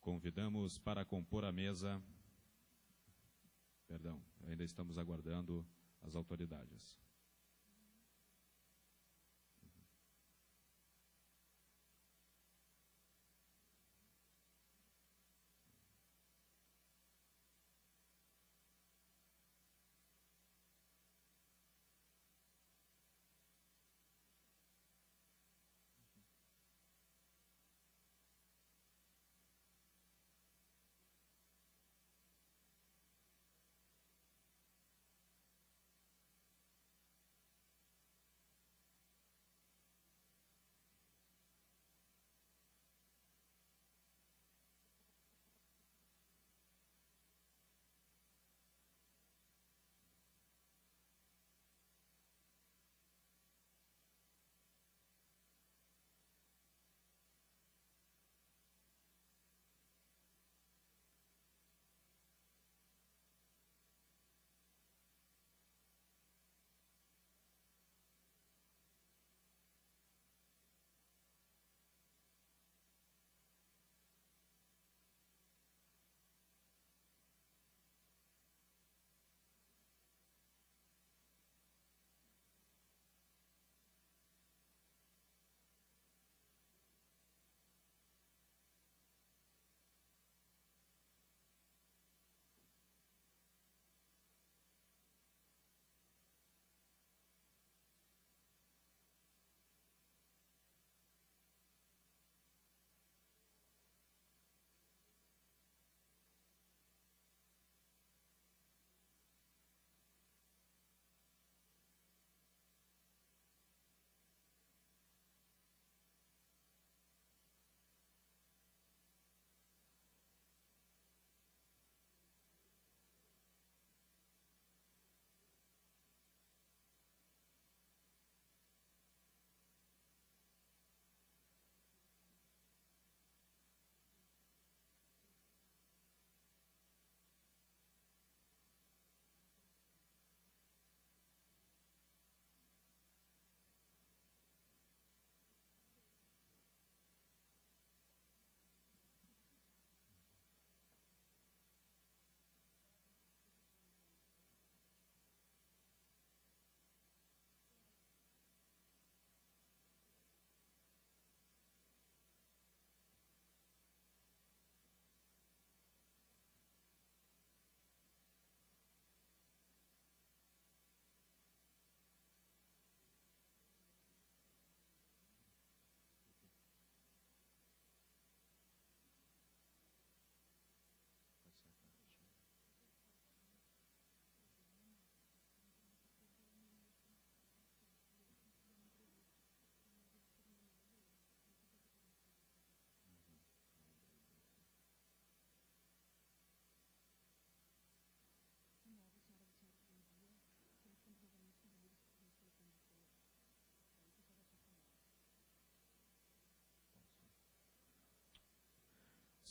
Convidamos para compor a mesa. Perdão, ainda estamos aguardando as autoridades.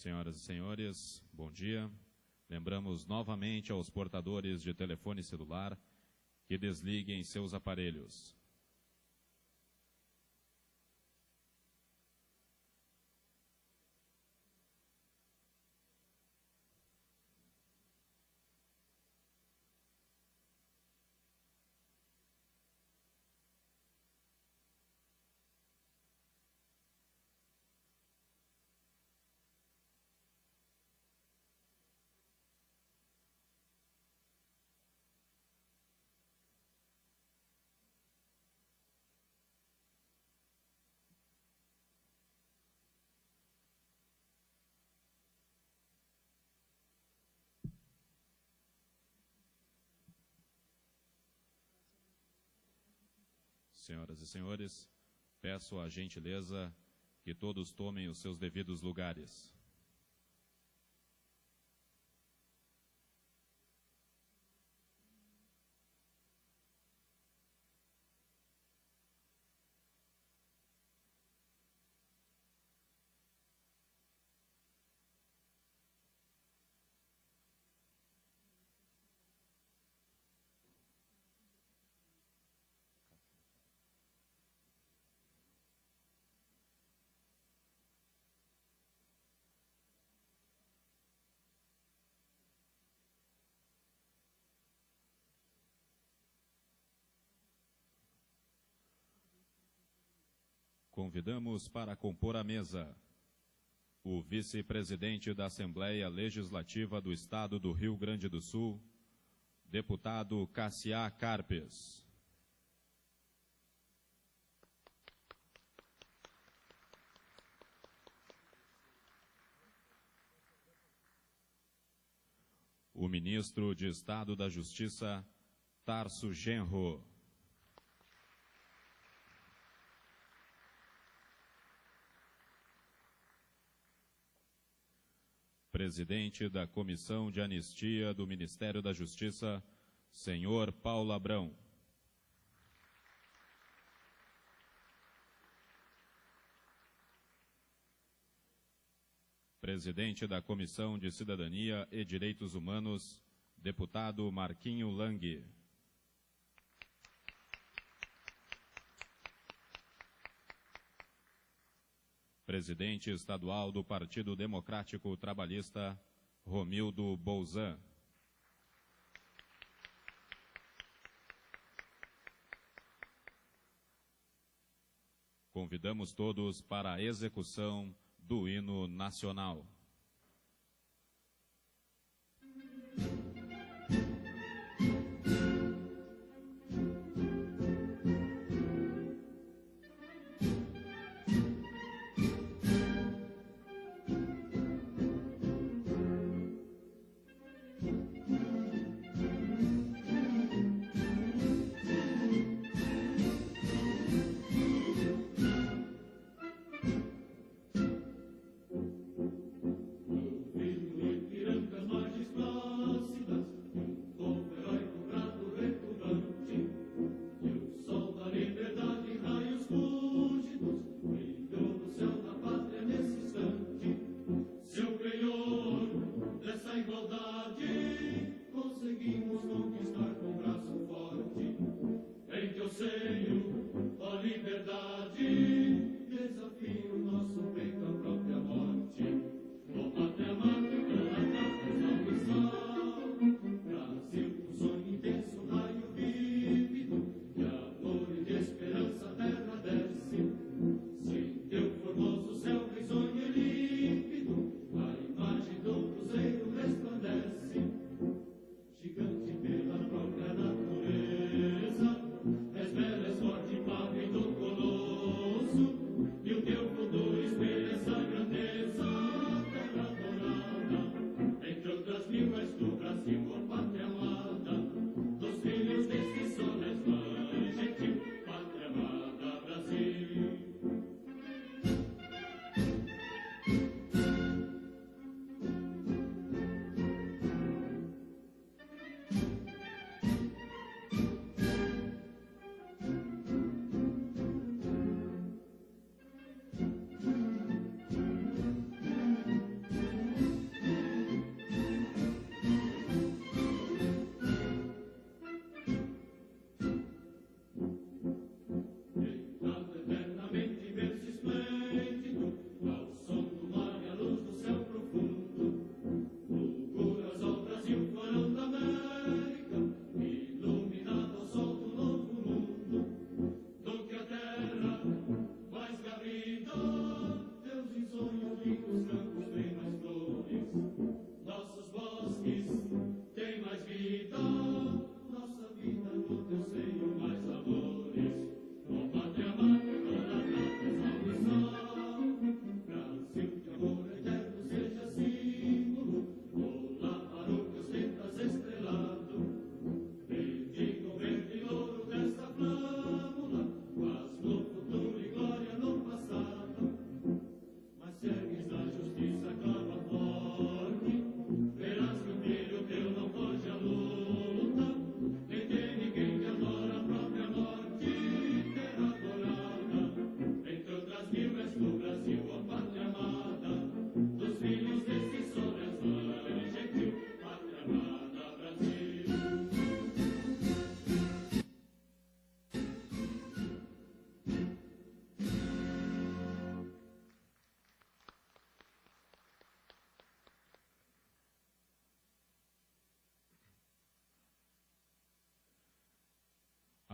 Senhoras e senhores, bom dia. Lembramos novamente aos portadores de telefone celular que desliguem seus aparelhos. Senhoras e senhores, peço a gentileza que todos tomem os seus devidos lugares. Convidamos para compor a mesa o vice-presidente da Assembleia Legislativa do Estado do Rio Grande do Sul, deputado Cassiá Carpes. O ministro de Estado da Justiça, Tarso Genro. Presidente da Comissão de Anistia do Ministério da Justiça, senhor Paulo Abrão. Presidente da Comissão de Cidadania e Direitos Humanos, deputado Marquinho Lang. Presidente estadual do Partido Democrático Trabalhista, Romildo Bolzan. Convidamos todos para a execução do hino nacional.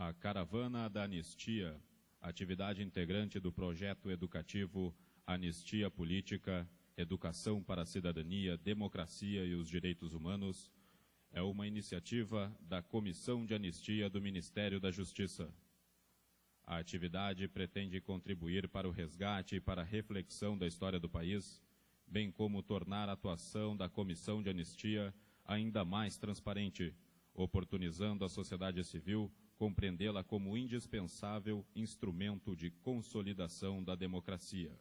A Caravana da Anistia, atividade integrante do projeto educativo Anistia Política, Educação para a Cidadania, Democracia e os Direitos Humanos, é uma iniciativa da Comissão de Anistia do Ministério da Justiça. A atividade pretende contribuir para o resgate e para a reflexão da história do país, bem como tornar a atuação da Comissão de Anistia ainda mais transparente, oportunizando a sociedade civil compreendê-la como indispensável instrumento de consolidação da democracia.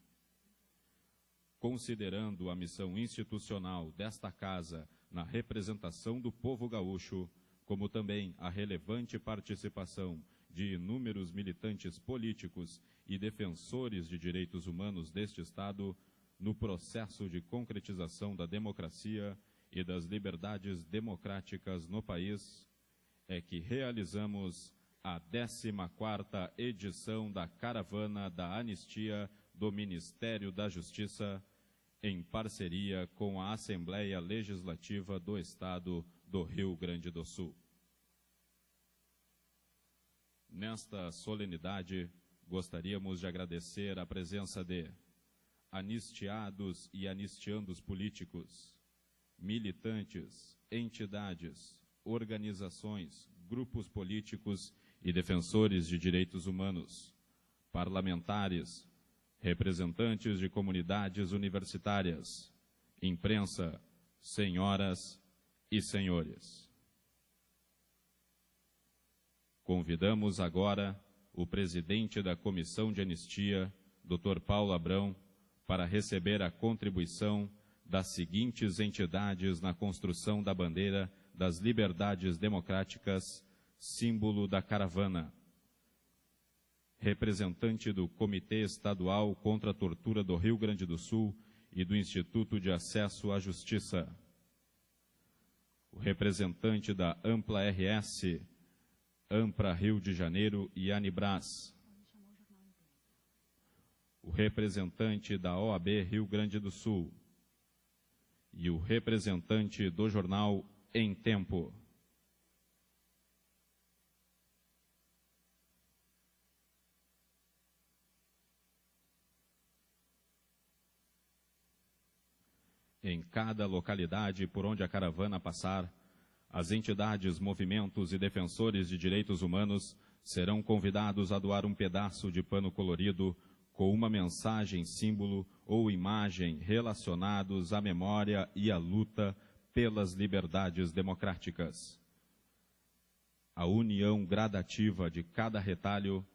Considerando a missão institucional desta Casa na representação do povo gaúcho, como também a relevante participação de inúmeros militantes políticos e defensores de direitos humanos deste Estado no processo de concretização da democracia e das liberdades democráticas no país, é que realizamos a 14ª edição da Caravana da Anistia do Ministério da Justiça, em parceria com a Assembleia Legislativa do Estado do Rio Grande do Sul. Nesta solenidade, gostaríamos de agradecer a presença de anistiados e anistiandos políticos, militantes, entidades, organizações, grupos políticos e defensores de direitos humanos, parlamentares, representantes de comunidades universitárias, imprensa, senhoras e senhores. Convidamos agora o presidente da Comissão de Anistia, Dr. Paulo Abrão, para receber a contribuição das seguintes entidades na construção da bandeira das liberdades democráticas, símbolo da caravana. Representante do Comitê Estadual contra a Tortura do Rio Grande do Sul e do Instituto de Acesso à Justiça. O representante da Ampla RS, Ampra Rio de Janeiro e Anibras. O representante da OAB Rio Grande do Sul. E o representante do jornal Em Tempo. Em cada localidade por onde a caravana passar, as entidades, movimentos e defensores de direitos humanos serão convidados a doar um pedaço de pano colorido com uma mensagem, símbolo ou imagem relacionados à memória e à luta pelas liberdades democráticas. A união gradativa de cada retalho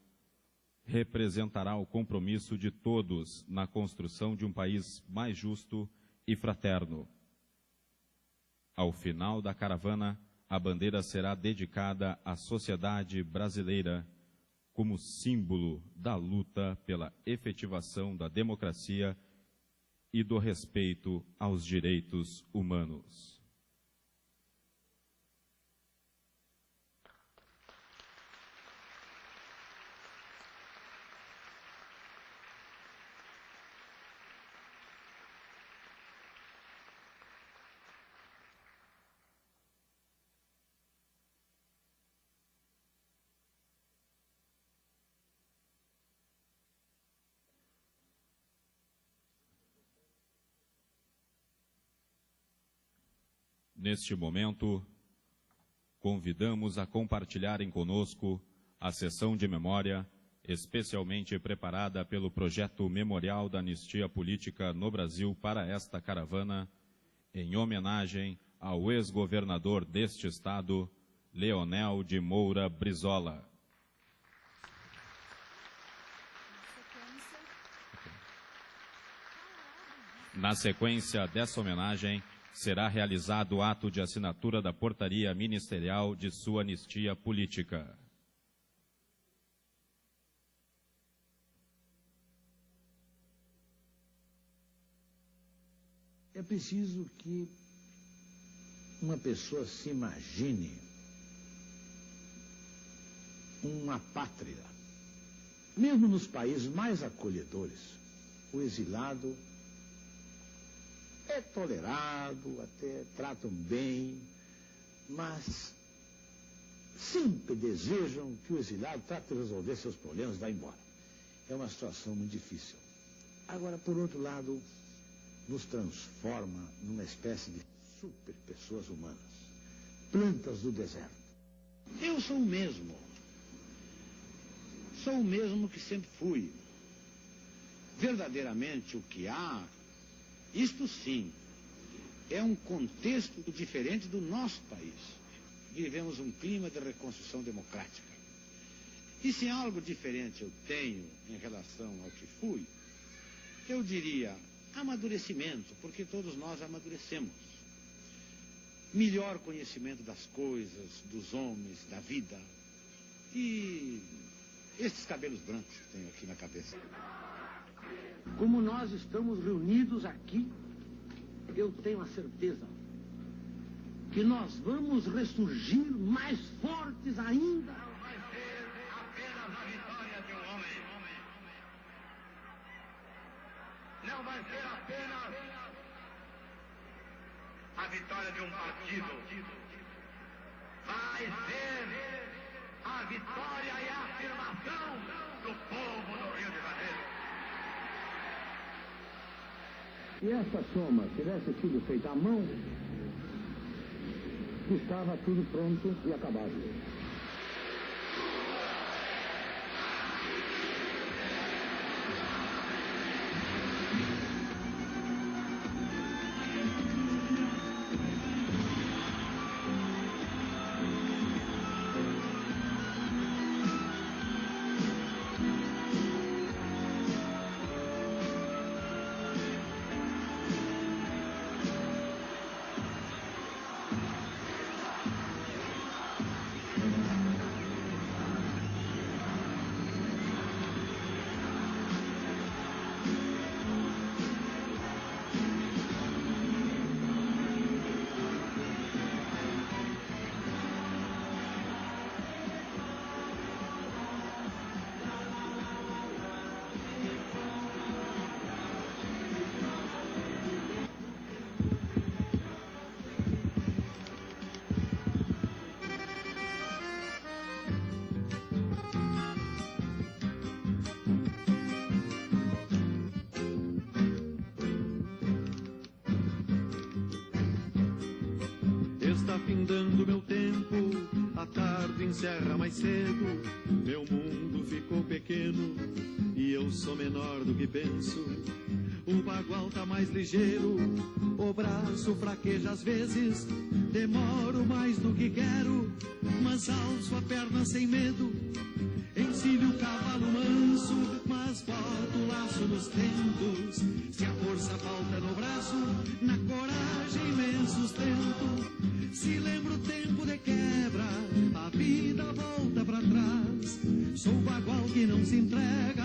representará o compromisso de todos na construção de um país mais justo e fraterno. Ao final da caravana, a bandeira será dedicada à sociedade brasileira como símbolo da luta pela efetivação da democracia e do respeito aos direitos humanos. Neste momento, convidamos a compartilharem conosco a sessão de memória, especialmente preparada pelo Projeto Memorial da Anistia Política no Brasil para esta caravana, em homenagem ao ex-governador deste estado, Leonel de Moura Brizola. Na sequência dessa homenagem, será realizado o ato de assinatura da portaria ministerial de sua anistia política. É preciso que uma pessoa se imagine uma pátria. Mesmo nos países mais acolhedores, o exilado é tolerado, até tratam bem, mas sempre desejam que o exilado trate de resolver seus problemas e vá embora. é uma situação muito difícil. Agora, por outro lado, nos transforma numa espécie de super pessoas humanas, plantas do deserto. Eu sou o mesmo. Sou o mesmo que sempre fui. Verdadeiramente o que há, isto sim, é um contexto diferente do nosso país. Vivemos um clima de reconstrução democrática. E se algo diferente eu tenho em relação ao que fui, eu diria amadurecimento, porque todos nós amadurecemos. Melhor conhecimento das coisas, dos homens, da vida. E estes cabelos brancos que tenho aqui na cabeça. Como nós estamos reunidos aqui, eu tenho a certeza que nós vamos ressurgir mais fortes ainda. Não vai ser apenas a vitória de um homem. Não vai ser apenas a vitória de um partido. Vai ser a vitória e a afirmação do povo do Rio de Janeiro. Se essa soma tivesse sido feita à mão, estava tudo pronto e acabado. Está findando meu tempo, a tarde encerra mais cedo. Meu mundo ficou pequeno e eu sou menor do que penso. O bagual tá mais ligeiro, o braço fraqueja às vezes. Demoro mais do que quero, mas alço a perna sem medo. Encilho o cavalo manso, mas boto o laço nos tentos. Se a força falta no braço, na coragem me sustento. Se lembro o tempo de quebra, a vida volta pra trás. Sou o bagual que não se entrega,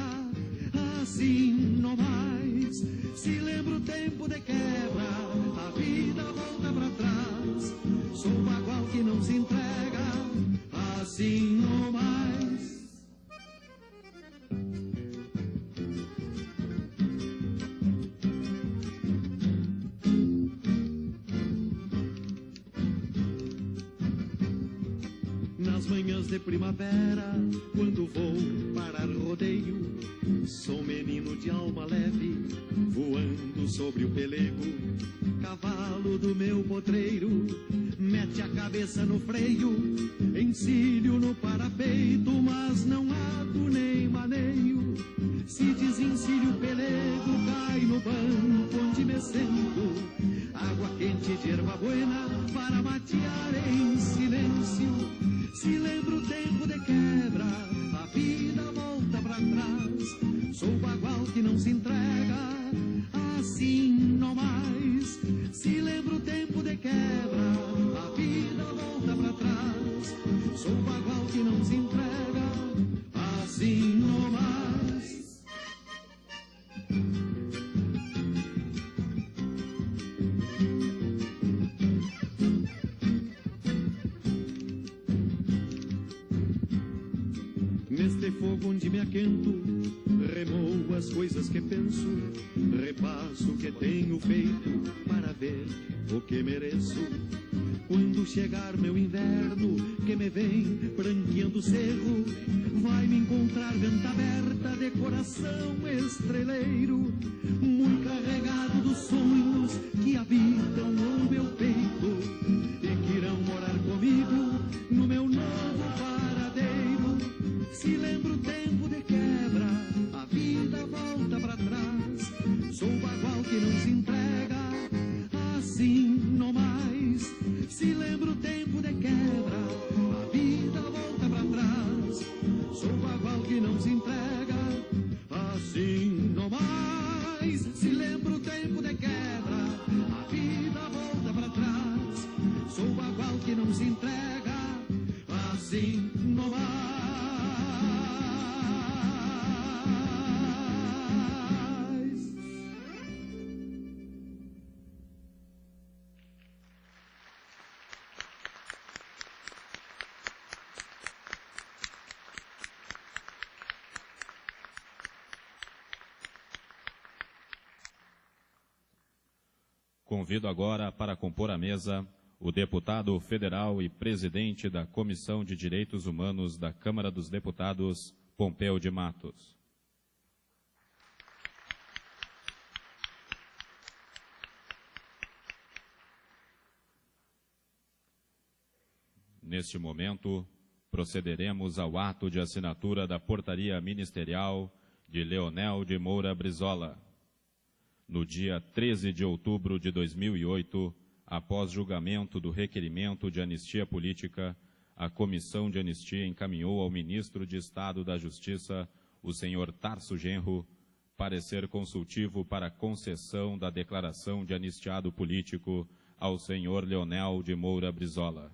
assim não mais. Se lembro o tempo de quebra, a vida volta pra trás. Sou o bagual que não se entrega, assim não mais. Nas manhãs de primavera, quando vou parar rodeio, sou menino de alma leve, voando sobre o pelego. Cavalo do meu potreiro, mete a cabeça no freio, encilho no parapeito, mas não ado nem maneio. Se desencilho o pelego, cai no banco onde me sento. Água quente de erva buena para matear em silêncio. Se lembro o tempo de quebra, a vida volta pra trás. Sou o bagual que não se entrega, assim não mais. Se lembro o tempo de quebra, a vida volta pra trás. Sou o bagual que não se entrega, assim não mais. Neste fogo onde me aquento, remoo as coisas que penso, repasso o que tenho feito para ver o que mereço. Quando chegar meu inverno, que me vem branqueando o cerro, vai me encontrar venta aberta de coração estreleiro, muito carregado dos sonhos que habitam no meu peito e que irão morar comigo no meu novo paradeiro. Se lembro o tempo de quebra, a vida volta pra trás. Sou o bagual que não se entrega assim não mais. Se lembro o tempo de quebra, a vida volta pra trás. Sou o bagual que não se entrega assim não mais. Se lembro o tempo de quebra, a vida volta pra trás. Sou o bagual que não se entrega assim não mais. Convido agora para compor a mesa o deputado federal e presidente da Comissão de Direitos Humanos da Câmara dos Deputados, Pompeu de Matos. Neste momento, procederemos ao ato de assinatura da portaria ministerial de Leonel de Moura Brizola. No dia 13 de outubro de 2008, após julgamento do requerimento de anistia política, a Comissão de Anistia encaminhou ao ministro de Estado da Justiça, o senhor Tarso Genro, parecer consultivo para concessão da declaração de anistiado político ao senhor Leonel de Moura Brizola.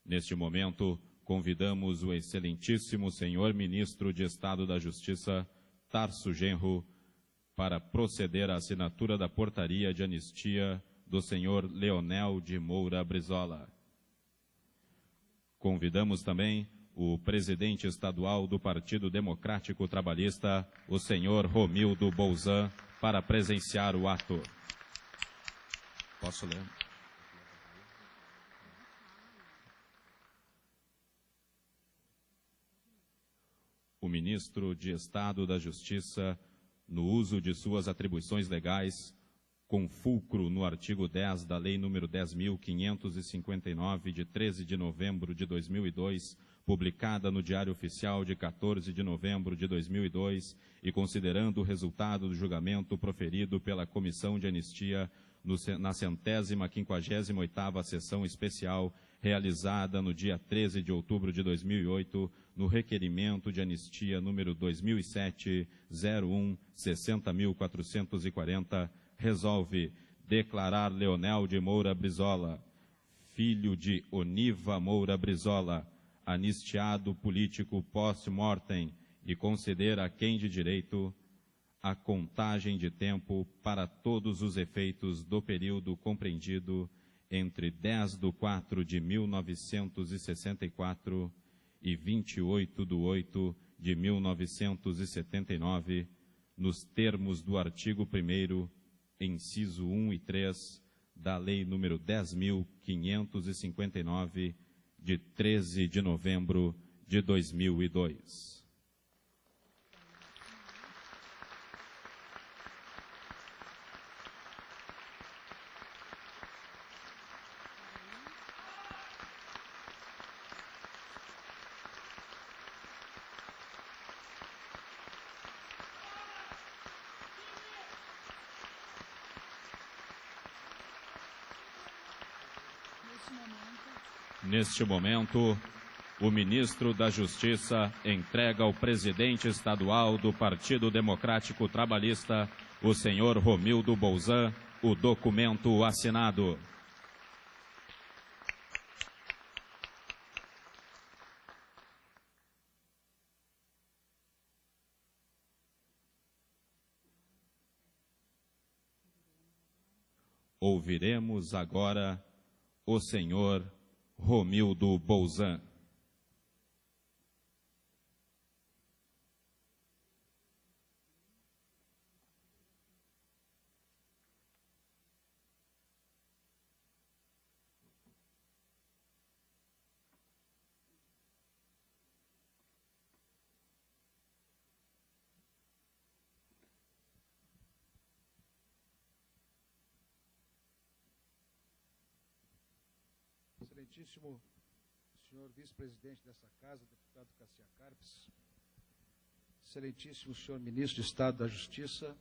Neste momento, convidamos o excelentíssimo senhor ministro de Estado da Justiça, Tarso Genro, para proceder à assinatura da portaria de anistia do senhor Leonel de Moura Brizola. Convidamos também o presidente estadual do Partido Democrático Trabalhista, o senhor Romildo Bolzan, para presenciar o ato. Posso ler? O ministro de Estado da Justiça, no uso de suas atribuições legais, com fulcro no artigo 10 da Lei nº 10.559, de 13 de novembro de 2002, publicada no Diário Oficial de 14 de novembro de 2002, e considerando o resultado do julgamento proferido pela Comissão de Anistia na 158ª Sessão Especial, realizada no dia 13 de outubro de 2008, no requerimento de anistia número 2007-01-60.440, resolve declarar Leonel de Moura Brizola, filho de Oniva Moura Brizola, anistiado político post-mortem, e conceder a quem de direito a contagem de tempo para todos os efeitos do período compreendido entre 10/4 de 1964 e 28/8 de 1979, nos termos do artigo 1º, inciso 1 e 3, da Lei nº 10.559, de 13 de novembro de 2002. Neste momento, o ministro da Justiça entrega ao presidente estadual do Partido Democrático Trabalhista, o senhor Romildo Bolzan, o documento assinado. Ouviremos agora o senhor Romildo Bolzan. Excelentíssimo senhor vice-presidente dessa casa, deputado Cassiá Carpes, excelentíssimo senhor ministro de Estado da Justiça,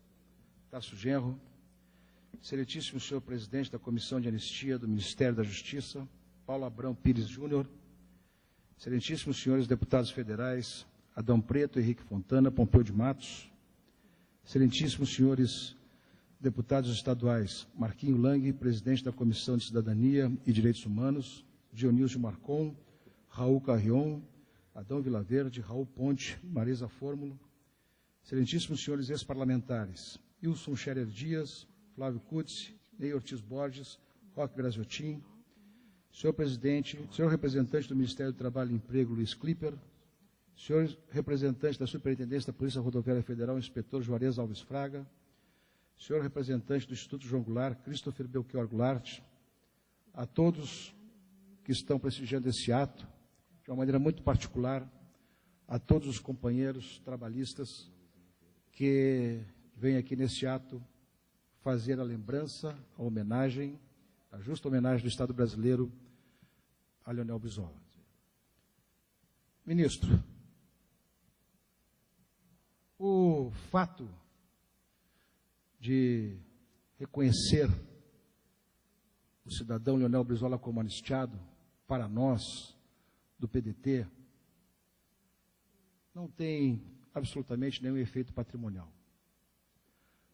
Tasso Genro, excelentíssimo senhor presidente da Comissão de Anistia do Ministério da Justiça, Paulo Abrão Pires Júnior, excelentíssimos senhores deputados federais, Adão Preto, Henrique Fontana, Pompeu de Matos, excelentíssimos senhores deputados estaduais, Marquinho Lang, presidente da Comissão de Cidadania e Direitos Humanos, Dionísio Marcon, Raul Carrion, Adão Vilaverde, Raul Ponte, Marisa Fórmulo, excelentíssimos senhores ex-parlamentares, Wilson Scherer Dias, Flávio Cutz, Ney Ortiz Borges, Roque Graziotin, senhor presidente, senhor representante do Ministério do Trabalho e Emprego, Luiz Clipper, senhor representante da Superintendência da Polícia Rodoviária Federal, inspetor Juarez Alves Fraga, senhor representante do Instituto João Goulart, Christopher Belchior Goulart, a todos que estão prestigiando esse ato, de uma maneira muito particular, a todos os companheiros trabalhistas que vêm aqui nesse ato fazer a lembrança, a homenagem, a justa homenagem do Estado brasileiro a Leonel Brizola. Ministro, o fato de reconhecer o cidadão Leonel Brizola como anistiado, para nós, do PDT, não tem absolutamente nenhum efeito patrimonial.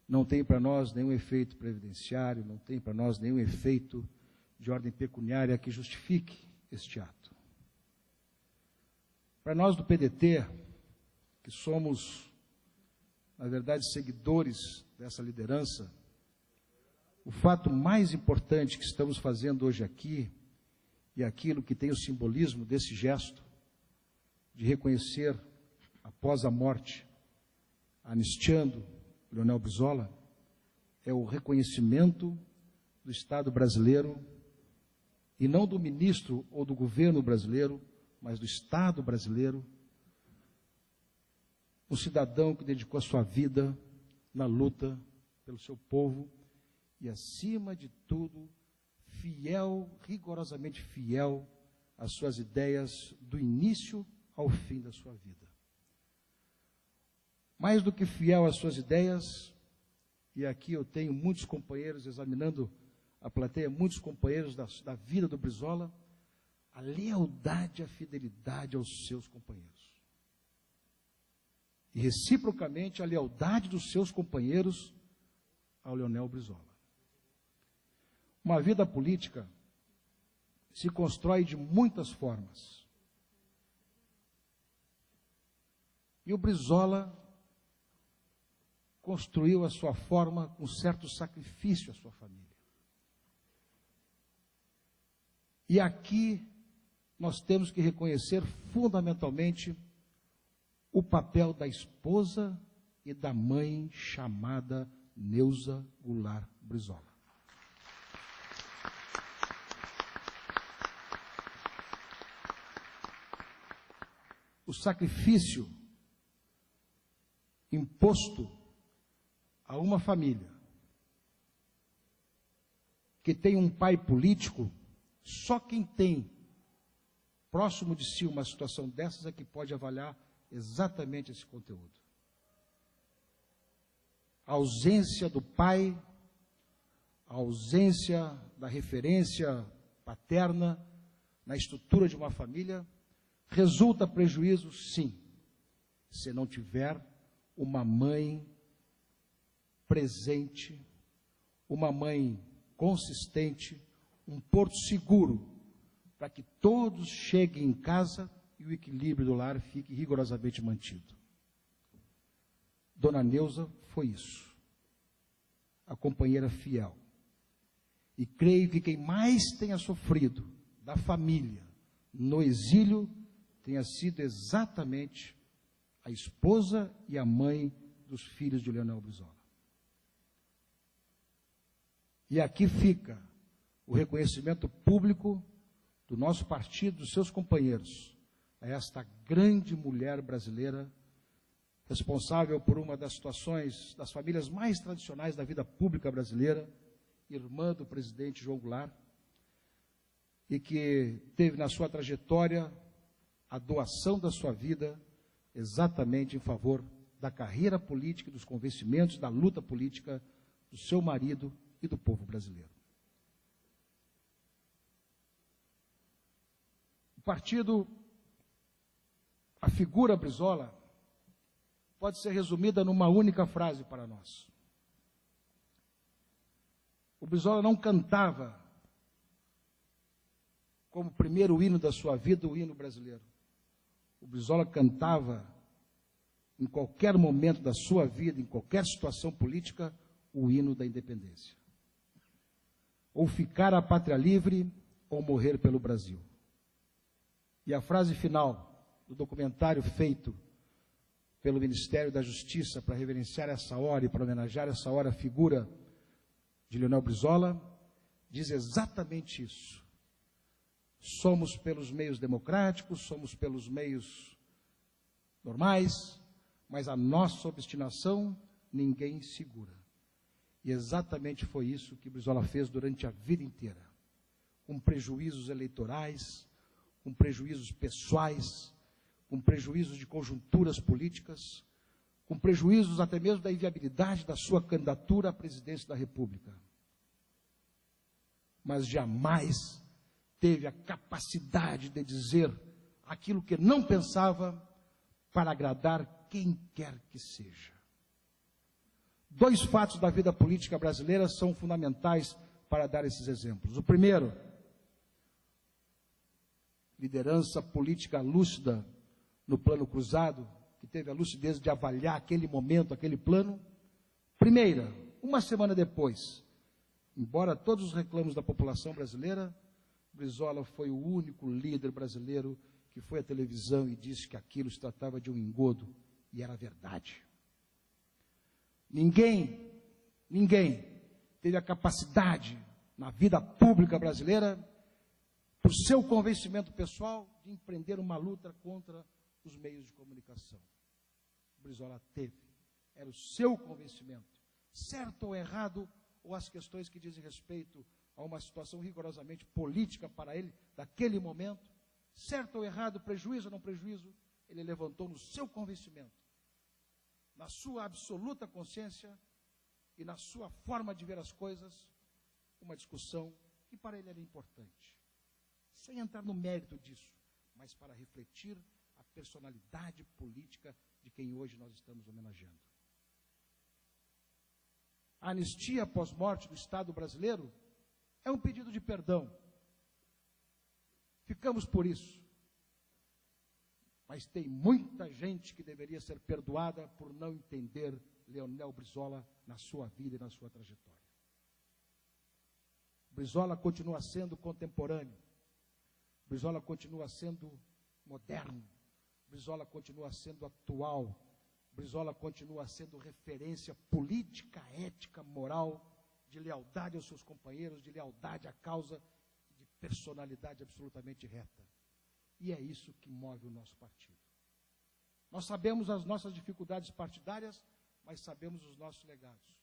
Não tem para nós nenhum efeito previdenciário, não tem para nós nenhum efeito de ordem pecuniária que justifique este ato. Para nós do PDT, que somos, na verdade, seguidores dessa liderança, o fato mais importante que estamos fazendo hoje aqui, e aquilo que tem o simbolismo desse gesto, de reconhecer, após a morte, anistiando Leonel Brizola, é o reconhecimento do Estado brasileiro, e não do ministro ou do governo brasileiro, mas do Estado brasileiro, um cidadão que dedicou a sua vida na luta pelo seu povo e, acima de tudo, fiel, rigorosamente fiel às suas ideias do início ao fim da sua vida. Mais do que fiel às suas ideias, e aqui eu tenho muitos companheiros, examinando a plateia, muitos companheiros da vida do Brizola, a lealdade e a fidelidade aos seus companheiros. E, reciprocamente, a lealdade dos seus companheiros ao Leonel Brizola. Uma vida política se constrói de muitas formas. E o Brizola construiu a sua forma com certo sacrifício à sua família. E aqui nós temos que reconhecer fundamentalmente o papel da esposa e da mãe chamada Neuza Goulart Brizola. O sacrifício imposto a uma família que tem um pai político, só quem tem próximo de si uma situação dessas é que pode avaliar exatamente esse conteúdo. A ausência do pai, a ausência da referência paterna na estrutura de uma família, resulta prejuízo, sim, se não tiver uma mãe presente, uma mãe consistente, um porto seguro, para que todos cheguem em casa e o equilíbrio do lar fique rigorosamente mantido. Dona Neuza foi isso, a companheira fiel. E creio que quem mais tenha sofrido da família no exílio tenha sido exatamente a esposa e a mãe dos filhos de Leonel Brizola. E aqui fica o reconhecimento público do nosso partido, dos seus companheiros, a esta grande mulher brasileira, responsável por uma das situações, das famílias mais tradicionais da vida pública brasileira, irmã do presidente João Goulart, e que teve na sua trajetória a doação da sua vida exatamente em favor da carreira política, dos convencimentos, da luta política do seu marido e do povo brasileiro. O partido, a figura Brizola, pode ser resumida numa única frase para nós. O Brizola não cantava como primeiro hino da sua vida o hino brasileiro. O Brizola cantava em qualquer momento da sua vida, em qualquer situação política, o hino da independência. Ou ficar a pátria livre, ou morrer pelo Brasil. E a frase final do documentário feito pelo Ministério da Justiça para reverenciar essa hora e para homenagear essa hora a figura de Leonel Brizola, diz exatamente isso. Somos pelos meios democráticos, somos pelos meios normais, mas a nossa obstinação ninguém segura. E exatamente foi isso que Brizola fez durante a vida inteira, com prejuízos eleitorais, com prejuízos pessoais, com prejuízos de conjunturas políticas, com prejuízos até mesmo da inviabilidade da sua candidatura à presidência da República. Mas jamais teve a capacidade de dizer aquilo que não pensava para agradar quem quer que seja. Dois fatos da vida política brasileira são fundamentais para dar esses exemplos. O primeiro, liderança política lúcida no plano cruzado, que teve a lucidez de avaliar aquele momento, aquele plano. Primeira, uma semana depois, embora todos os reclamos da população brasileira, Brizola foi o único líder brasileiro que foi à televisão e disse que aquilo se tratava de um engodo, e era verdade. Ninguém teve a capacidade na vida pública brasileira, por seu convencimento pessoal, de empreender uma luta contra os meios de comunicação. Brizola teve. Era o seu convencimento, certo ou errado, ou as questões que dizem respeito a uma situação rigorosamente política para ele, daquele momento, certo ou errado, prejuízo ou não prejuízo, ele levantou no seu convencimento, na sua absoluta consciência e na sua forma de ver as coisas, uma discussão que para ele era importante. Sem entrar no mérito disso, mas para refletir a personalidade política de quem hoje nós estamos homenageando. A anistia pós-morte do Estado brasileiro é um pedido de perdão. Ficamos por isso. Mas tem muita gente que deveria ser perdoada por não entender Leonel Brizola na sua vida e na sua trajetória. Brizola continua sendo contemporâneo. Brizola continua sendo moderno. Brizola continua sendo atual. Brizola continua sendo referência política, ética, moral, de lealdade aos seus companheiros, de lealdade à causa, de personalidade absolutamente reta. E é isso que move o nosso partido. Nós sabemos as nossas dificuldades partidárias, mas sabemos os nossos legados.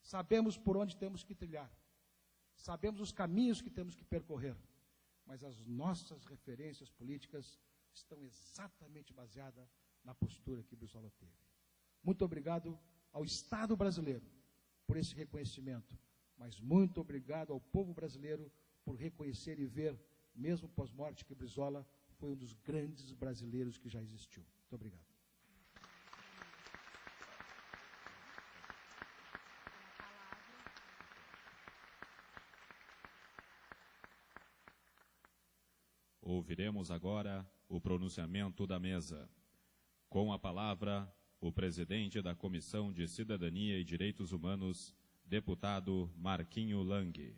Sabemos por onde temos que trilhar. Sabemos os caminhos que temos que percorrer. Mas as nossas referências políticas estão exatamente baseadas na postura que Brizola teve. Muito obrigado ao Estado brasileiro por esse reconhecimento, mas muito obrigado ao povo brasileiro por reconhecer e ver, mesmo pós-morte, que Brizola foi um dos grandes brasileiros que já existiu. Muito obrigado. Ouviremos agora o pronunciamento da mesa. Com a palavra, o presidente da Comissão de Cidadania e Direitos Humanos, deputado Marquinho Lang.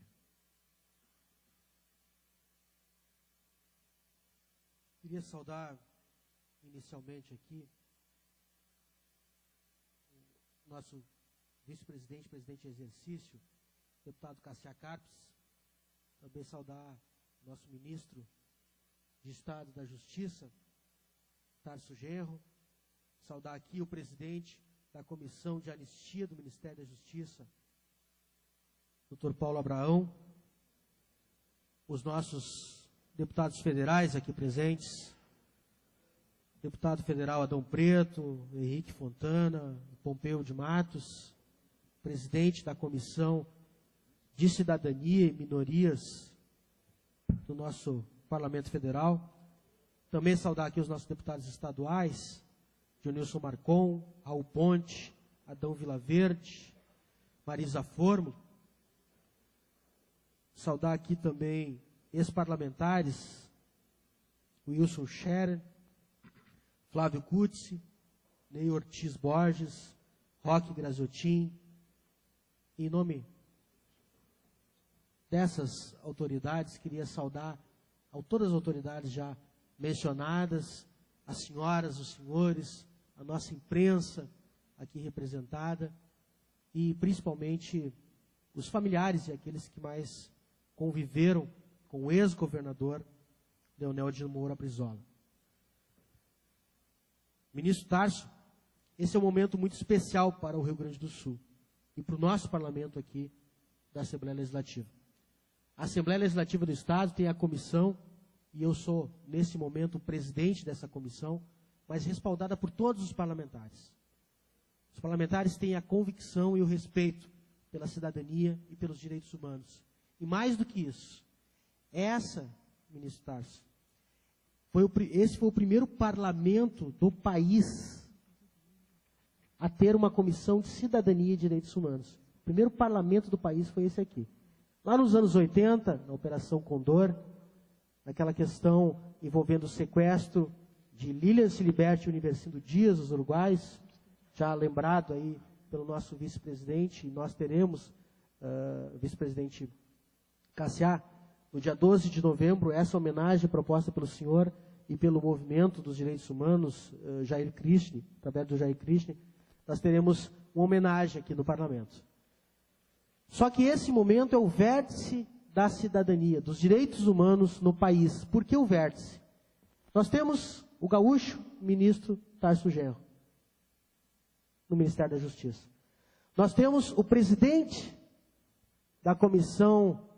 Queria saudar inicialmente aqui o nosso vice-presidente, presidente em exercício, deputado Cassiá Carpes, também saudar nosso ministro de Estado da Justiça, Tarso Genro, saudar aqui o presidente da Comissão de Anistia do Ministério da Justiça, Dr. Paulo Abraão, os nossos deputados federais aqui presentes, deputado federal Adão Preto, Henrique Fontana, Pompeu de Matos, presidente da Comissão de Cidadania e Minorias do nosso Parlamento Federal. Também saudar aqui os nossos deputados estaduais, Dionilson Marcon, Raul Ponte, Adão Vilaverde, Marisa Formo. Saudar aqui também ex-parlamentares, Wilson Scherer, Flávio Cutzi, Ney Ortiz Borges, Roque Graziotin. Em nome dessas autoridades, queria saudar a todas as autoridades já mencionadas, as senhoras, os senhores, a nossa imprensa aqui representada e principalmente os familiares e aqueles que mais conviveram com o ex-governador Leonel de Moura Brizola. Ministro Tarso, esse é um momento muito especial para o Rio Grande do Sul e para o nosso parlamento aqui da Assembleia Legislativa. A Assembleia Legislativa do Estado tem a comissão, e eu sou, nesse momento, o presidente dessa comissão, mas respaldada por todos os parlamentares. Os parlamentares têm a convicção e o respeito pela cidadania e pelos direitos humanos. E mais do que isso, ministro Tarso, esse foi o primeiro parlamento do país a ter uma comissão de cidadania e direitos humanos. O primeiro parlamento do país foi esse aqui. Lá nos anos 80, na Operação Condor, naquela questão envolvendo o sequestro de Lilian Siliberti e Universindo Dias, os uruguais, já lembrado aí pelo nosso vice-presidente, e nós teremos, vice-presidente Cassiá, no dia 12 de novembro, essa homenagem proposta pelo senhor e pelo Movimento dos Direitos Humanos, Jair Krishna, através do Jair Krishna, nós teremos uma homenagem aqui no parlamento. Só que esse momento é o vértice da cidadania, dos direitos humanos no país. Por que o vértice? Nós temos o gaúcho ministro Tarso Genro, no Ministério da Justiça. Nós temos o presidente da Comissão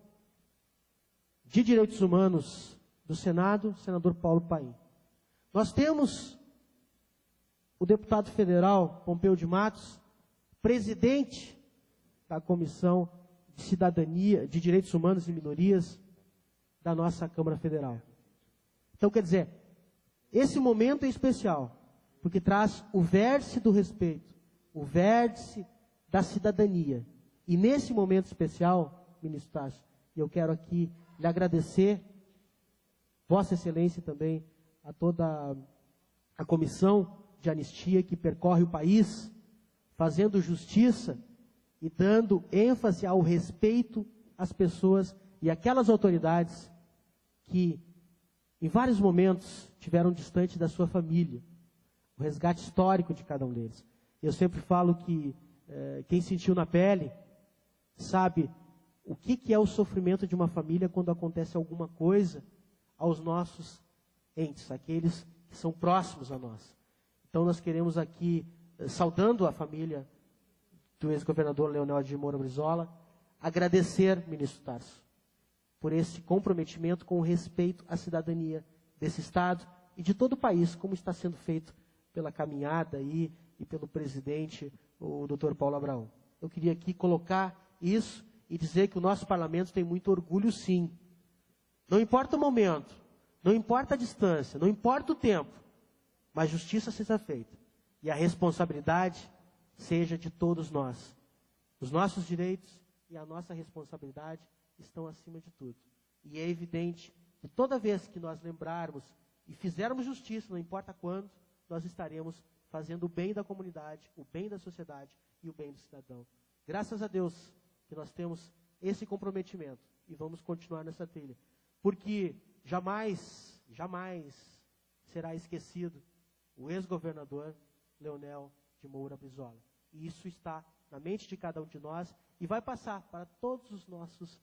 de Direitos Humanos do Senado, senador Paulo Paim. Nós temos o deputado federal Pompeu de Matos, presidente da Comissão de Cidadania, de Direitos Humanos e Minorias da nossa Câmara Federal. Então, quer dizer, esse momento é especial, porque traz o vértice do respeito, o vértice da cidadania. E nesse momento especial, ministro Tarso, eu quero aqui lhe agradecer, Vossa Excelência também, a toda a comissão de anistia que percorre o país, fazendo justiça e dando ênfase ao respeito às pessoas e àquelas autoridades que, em vários momentos, tiveram distante da sua família. O resgate histórico de cada um deles. Eu sempre falo que quem sentiu na pele sabe o que é o sofrimento de uma família quando acontece alguma coisa aos nossos entes, aqueles que são próximos a nós. Então nós queremos aqui, saudando a família do ex-governador Leonel de Moura Brizola, agradecer, ministro Tarso, por esse comprometimento com o respeito à cidadania desse Estado e de todo o país, como está sendo feito pela caminhada aí e pelo presidente, o Dr. Paulo Abraão. Eu queria aqui colocar isso e dizer que o nosso parlamento tem muito orgulho, sim. Não importa o momento, não importa a distância, não importa o tempo, mas justiça seja feita e a responsabilidade seja de todos nós. Os nossos direitos e a nossa responsabilidade estão acima de tudo. E é evidente que toda vez que nós lembrarmos e fizermos justiça, não importa quando, nós estaremos fazendo o bem da comunidade, o bem da sociedade e o bem do cidadão. Graças a Deus que nós temos esse comprometimento e vamos continuar nessa trilha. Porque jamais, jamais será esquecido o ex-governador Leonel de Moura Brizola. E isso está na mente de cada um de nós e vai passar para todos os nossos,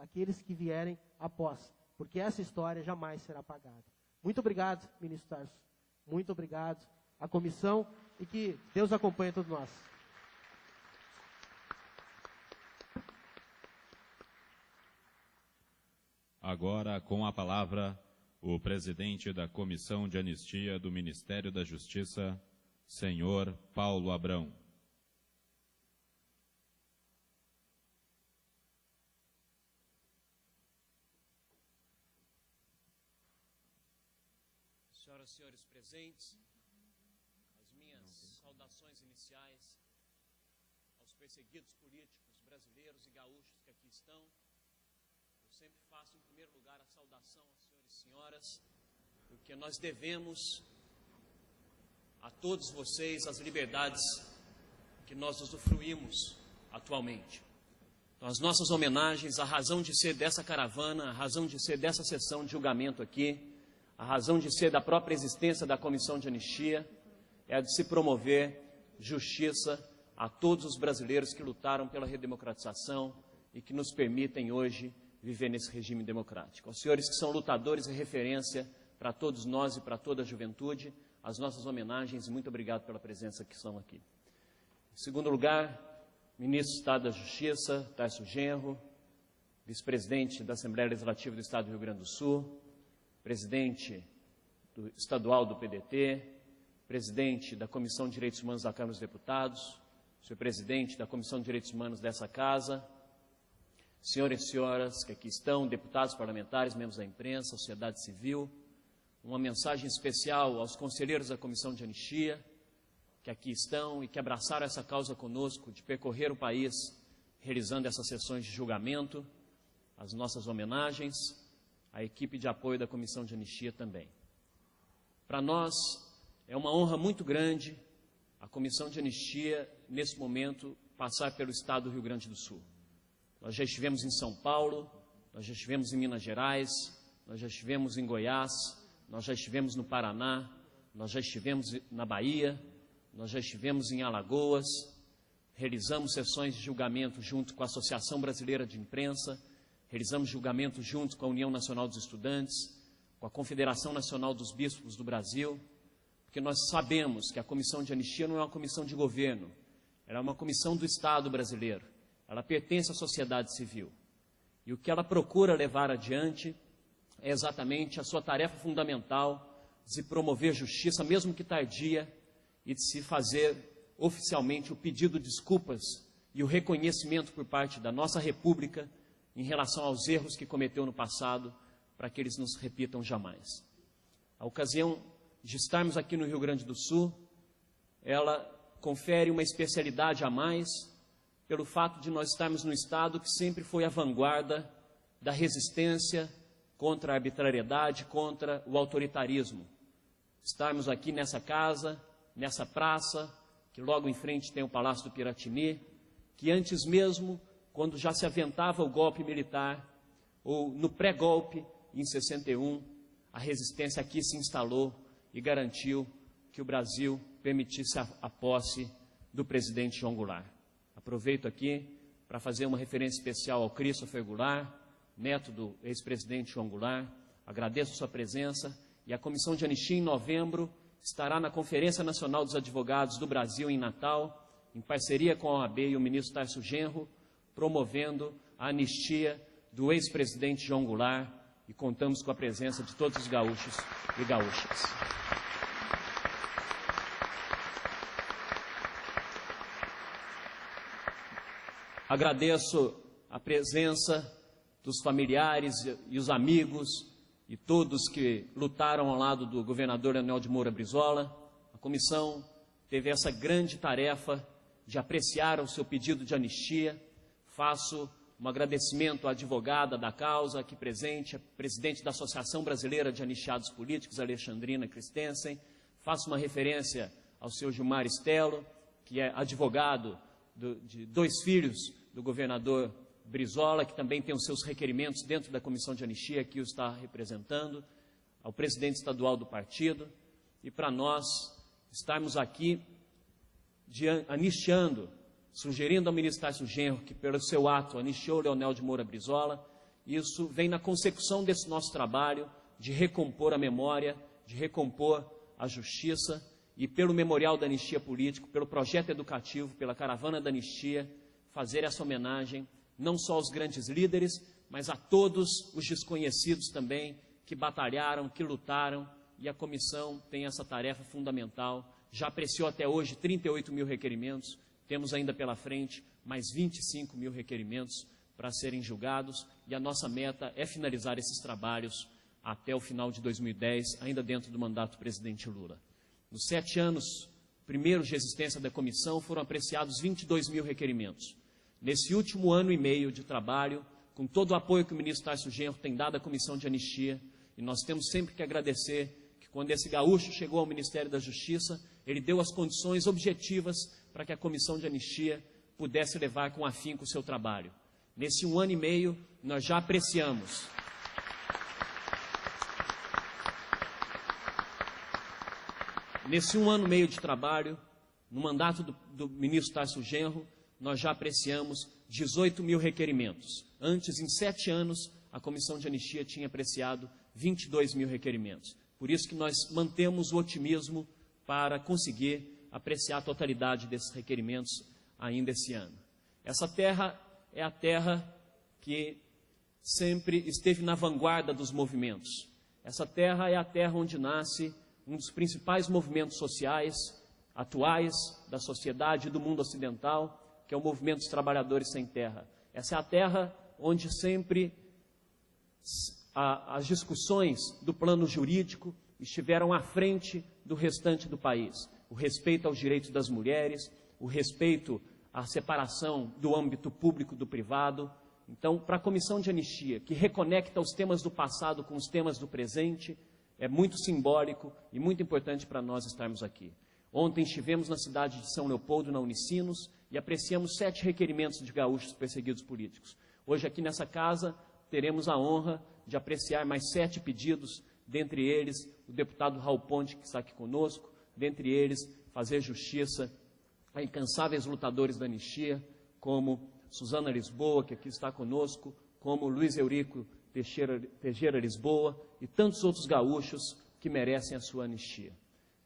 aqueles que vierem após, porque essa história jamais será apagada. Muito obrigado, ministro Tarso. Muito obrigado à comissão e que Deus acompanhe todos nós. Agora, com a palavra, o presidente da Comissão de Anistia do Ministério da Justiça, senhor Paulo Abrão. Senhoras e senhores presentes, as minhas saudações iniciais aos perseguidos políticos brasileiros e gaúchos que aqui estão. Eu sempre faço, em primeiro lugar, a saudação aos senhores e senhoras, porque nós devemos a todos vocês as liberdades que nós usufruímos atualmente. Então, as nossas homenagens, a razão de ser dessa caravana, a razão de ser dessa sessão de julgamento aqui, a razão de ser da própria existência da Comissão de Anistia é a de se promover justiça a todos os brasileiros que lutaram pela redemocratização e que nos permitem hoje viver nesse regime democrático. Aos senhores que são lutadores e referência para todos nós e para toda a juventude, as nossas homenagens e muito obrigado pela presença que estão aqui. Em segundo lugar, ministro do Estado da Justiça, Tarso Genro, vice-presidente da Assembleia Legislativa do Estado do Rio Grande do Sul, presidente estadual do PDT, presidente da Comissão de Direitos Humanos da Câmara dos Deputados, senhor presidente da Comissão de Direitos Humanos dessa casa, senhores e senhoras que aqui estão, deputados parlamentares, membros da imprensa, sociedade civil, uma mensagem especial aos conselheiros da Comissão de Anistia, que aqui estão e que abraçaram essa causa conosco de percorrer o país realizando essas sessões de julgamento, as nossas homenagens, a equipe de apoio da Comissão de Anistia também. Para nós é uma honra muito grande a Comissão de Anistia, nesse momento, passar pelo estado do Rio Grande do Sul. Nós já estivemos em São Paulo, nós já estivemos em Minas Gerais, nós já estivemos em Goiás, nós já estivemos no Paraná, nós já estivemos na Bahia, nós já estivemos em Alagoas, realizamos sessões de julgamento junto com a Associação Brasileira de Imprensa, realizamos julgamento junto com a União Nacional dos Estudantes, com a Confederação Nacional dos Bispos do Brasil, porque nós sabemos que a Comissão de Anistia não é uma comissão de governo, ela é uma comissão do Estado brasileiro, ela pertence à sociedade civil. E o que ela procura levar adiante é exatamente a sua tarefa fundamental de se promover justiça, mesmo que tardia, e de se fazer oficialmente o pedido de desculpas e o reconhecimento por parte da nossa República em relação aos erros que cometeu no passado, para que eles não se repitam jamais. A ocasião de estarmos aqui no Rio Grande do Sul, ela confere uma especialidade a mais, pelo fato de nós estarmos no estado que sempre foi a vanguarda da resistência contra a arbitrariedade, contra o autoritarismo. Estarmos aqui nessa casa, nessa praça, que logo em frente tem o Palácio do Piratini, que antes mesmo, quando já se aventava o golpe militar, ou no pré-golpe, em 61, a resistência aqui se instalou e garantiu que o Brasil permitisse a posse do presidente João Goulart. Aproveito aqui para fazer uma referência especial ao Christopher Goulart, neto do ex-presidente João Goulart. Agradeço a sua presença e a Comissão de Anistia, em novembro, estará na Conferência Nacional dos Advogados do Brasil, em Natal, em parceria com a OAB e o ministro Tarso Genro, promovendo a anistia do ex-presidente João Goulart, e contamos com a presença de todos os gaúchos e gaúchas. Agradeço a presença dos familiares e os amigos e todos que lutaram ao lado do governador Leonel de Moura Brizola. A comissão teve essa grande tarefa de apreciar o seu pedido de anistia. Faço um agradecimento à advogada da causa aqui presente, a presidente da Associação Brasileira de Anistiados Políticos, Alexandrina Christensen. Faço uma referência ao seu Gilmar Stelo, que é advogado de 2 filhos do governador Brizola, que também tem os seus requerimentos dentro da Comissão de Anistia, que o está representando, ao presidente estadual do partido, e para nós estarmos aqui anistiando, sugerindo ao ministro Tarso Genro, que pelo seu ato anistiou Leonel de Moura Brizola, isso vem na consecução desse nosso trabalho de recompor a memória, de recompor a justiça, e pelo Memorial da Anistia Político, pelo projeto educativo, pela Caravana da Anistia, fazer essa homenagem não só aos grandes líderes, mas a todos os desconhecidos também, que batalharam, que lutaram, e a comissão tem essa tarefa fundamental. Já apreciou até hoje 38 mil requerimentos, temos ainda pela frente mais 25 mil requerimentos para serem julgados, e a nossa meta é finalizar esses trabalhos até o final de 2010, ainda dentro do mandato do presidente Lula. Nos 7 anos primeiros de existência da comissão, foram apreciados 22 mil requerimentos. Nesse último ano e meio de trabalho, com todo o apoio que o ministro Tarso Genro tem dado à comissão de anistia, e nós temos sempre que agradecer que quando esse gaúcho chegou ao Ministério da Justiça, ele deu as condições objetivas para que a comissão de anistia pudesse levar com afinco o seu trabalho. Nesse 1 ano e meio, nós já apreciamos Nesse 1 ano e meio de trabalho, no mandato do ministro Tarso Genro, nós já apreciamos 18 mil requerimentos. Antes, em 7 anos, a comissão de anistia tinha apreciado 22 mil requerimentos. Por isso que nós mantemos o otimismo para conseguir apreciar a totalidade desses requerimentos ainda esse ano. Essa terra é a terra que sempre esteve na vanguarda dos movimentos. Essa terra é a terra onde nasce um dos principais movimentos sociais atuais da sociedade e do mundo ocidental, que é o movimento dos trabalhadores sem terra. Essa é a terra onde sempre as discussões do plano jurídico estiveram à frente do restante do país. O respeito aos direitos das mulheres, o respeito à separação do âmbito público do privado. Então, para a comissão de anistia, que reconecta os temas do passado com os temas do presente, é muito simbólico e muito importante para nós estarmos aqui. Ontem estivemos na cidade de São Leopoldo, na Unicinos, e apreciamos 7 requerimentos de gaúchos perseguidos políticos. Hoje, aqui nessa casa, teremos a honra de apreciar mais 7 pedidos, dentre eles o deputado Raul Ponte, que está aqui conosco, dentre eles fazer justiça a incansáveis lutadores da anistia, como Suzana Lisboa, que aqui está conosco, como Luiz Eurico Teixeira Lisboa e tantos outros gaúchos que merecem a sua anistia.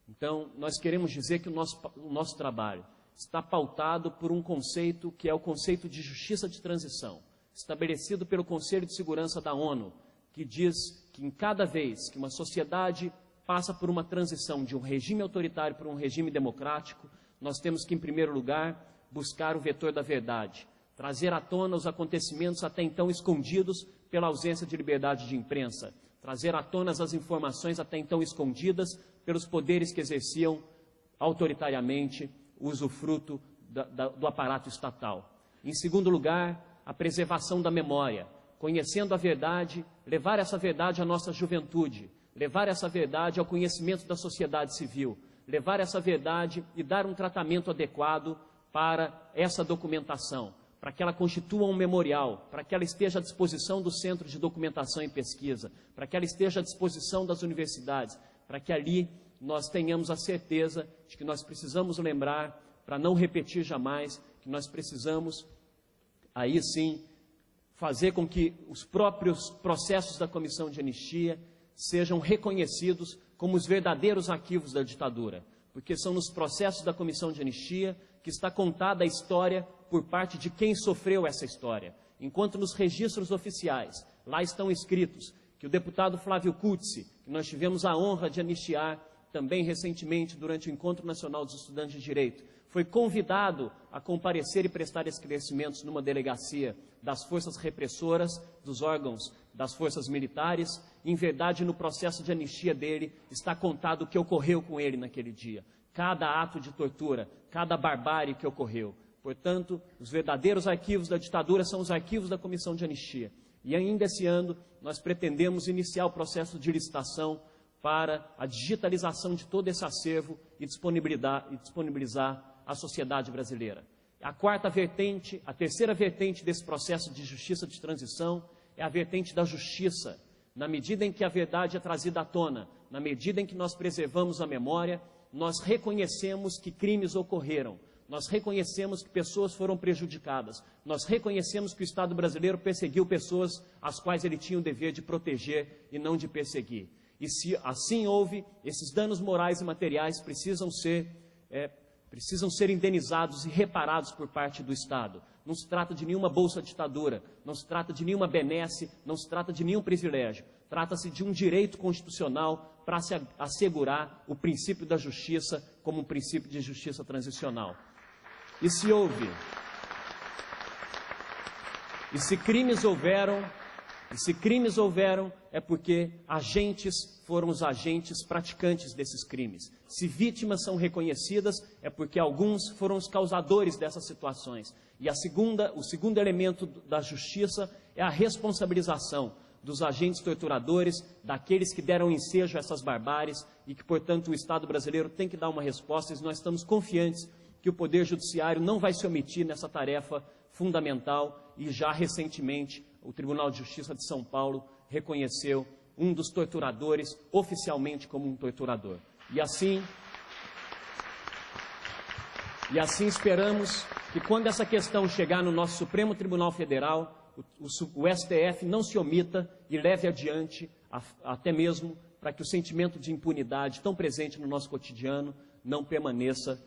Então, nós queremos dizer que o nosso trabalho está pautado por um conceito que é o conceito de justiça de transição, estabelecido pelo Conselho de Segurança da ONU, que diz que em cada vez que uma sociedade passa por uma transição de um regime autoritário para um regime democrático, nós temos que, em primeiro lugar, buscar o vetor da verdade, trazer à tona os acontecimentos até então escondidos pela ausência de liberdade de imprensa, trazer à tona as informações até então escondidas pelos poderes que exerciam autoritariamente o usufruto do aparato estatal. Em segundo lugar, a preservação da memória, conhecendo a verdade, levar essa verdade à nossa juventude, levar essa verdade ao conhecimento da sociedade civil, levar essa verdade e dar um tratamento adequado para essa documentação, para que ela constitua um memorial, para que ela esteja à disposição do Centro de Documentação e Pesquisa, para que ela esteja à disposição das universidades, para que ali nós tenhamos a certeza de que nós precisamos lembrar, para não repetir jamais, que nós precisamos, aí sim, fazer com que os próprios processos da Comissão de Anistia sejam reconhecidos como os verdadeiros arquivos da ditadura, porque são nos processos da Comissão de Anistia que está contada a história por parte de quem sofreu essa história. Enquanto nos registros oficiais, lá estão escritos que o deputado Flávio Kutzi, que nós tivemos a honra de anistiar também recentemente durante o Encontro Nacional dos Estudantes de Direito, foi convidado a comparecer e prestar esclarecimentos numa delegacia das forças repressoras, dos órgãos das forças militares. Em verdade, no processo de anistia dele, está contado o que ocorreu com ele naquele dia. Cada ato de tortura, cada barbárie que ocorreu. Portanto, os verdadeiros arquivos da ditadura são os arquivos da Comissão de Anistia. E ainda esse ano, nós pretendemos iniciar o processo de licitação para a digitalização de todo esse acervo e disponibilizar à sociedade brasileira. A quarta vertente, a terceira vertente desse processo de justiça de transição é a vertente da justiça. Na medida em que a verdade é trazida à tona, na medida em que nós preservamos a memória, nós reconhecemos que crimes ocorreram, nós reconhecemos que pessoas foram prejudicadas, nós reconhecemos que o Estado brasileiro perseguiu pessoas às quais ele tinha o dever de proteger e não de perseguir. E se assim houve, esses danos morais e materiais precisam ser precisam ser indenizados e reparados por parte do Estado. Não se trata de nenhuma bolsa ditadura, não se trata de nenhuma benesse, não se trata de nenhum privilégio. Trata-se de um direito constitucional para se assegurar o princípio da justiça como um princípio de justiça transicional. E se crimes houveram, é porque foram os agentes praticantes desses crimes. Se vítimas são reconhecidas, é porque alguns foram os causadores dessas situações. E o segundo elemento da justiça é a responsabilização dos agentes torturadores, daqueles que deram ensejo a essas barbáries e que, portanto, o Estado brasileiro tem que dar uma resposta, e nós estamos confiantes que o Poder Judiciário não vai se omitir nessa tarefa fundamental, e já recentemente o Tribunal de Justiça de São Paulo reconheceu um dos torturadores oficialmente como um torturador. E assim esperamos que, quando essa questão chegar no nosso Supremo Tribunal Federal, o STF não se omita e leve adiante, até mesmo para que o sentimento de impunidade tão presente no nosso cotidiano não permaneça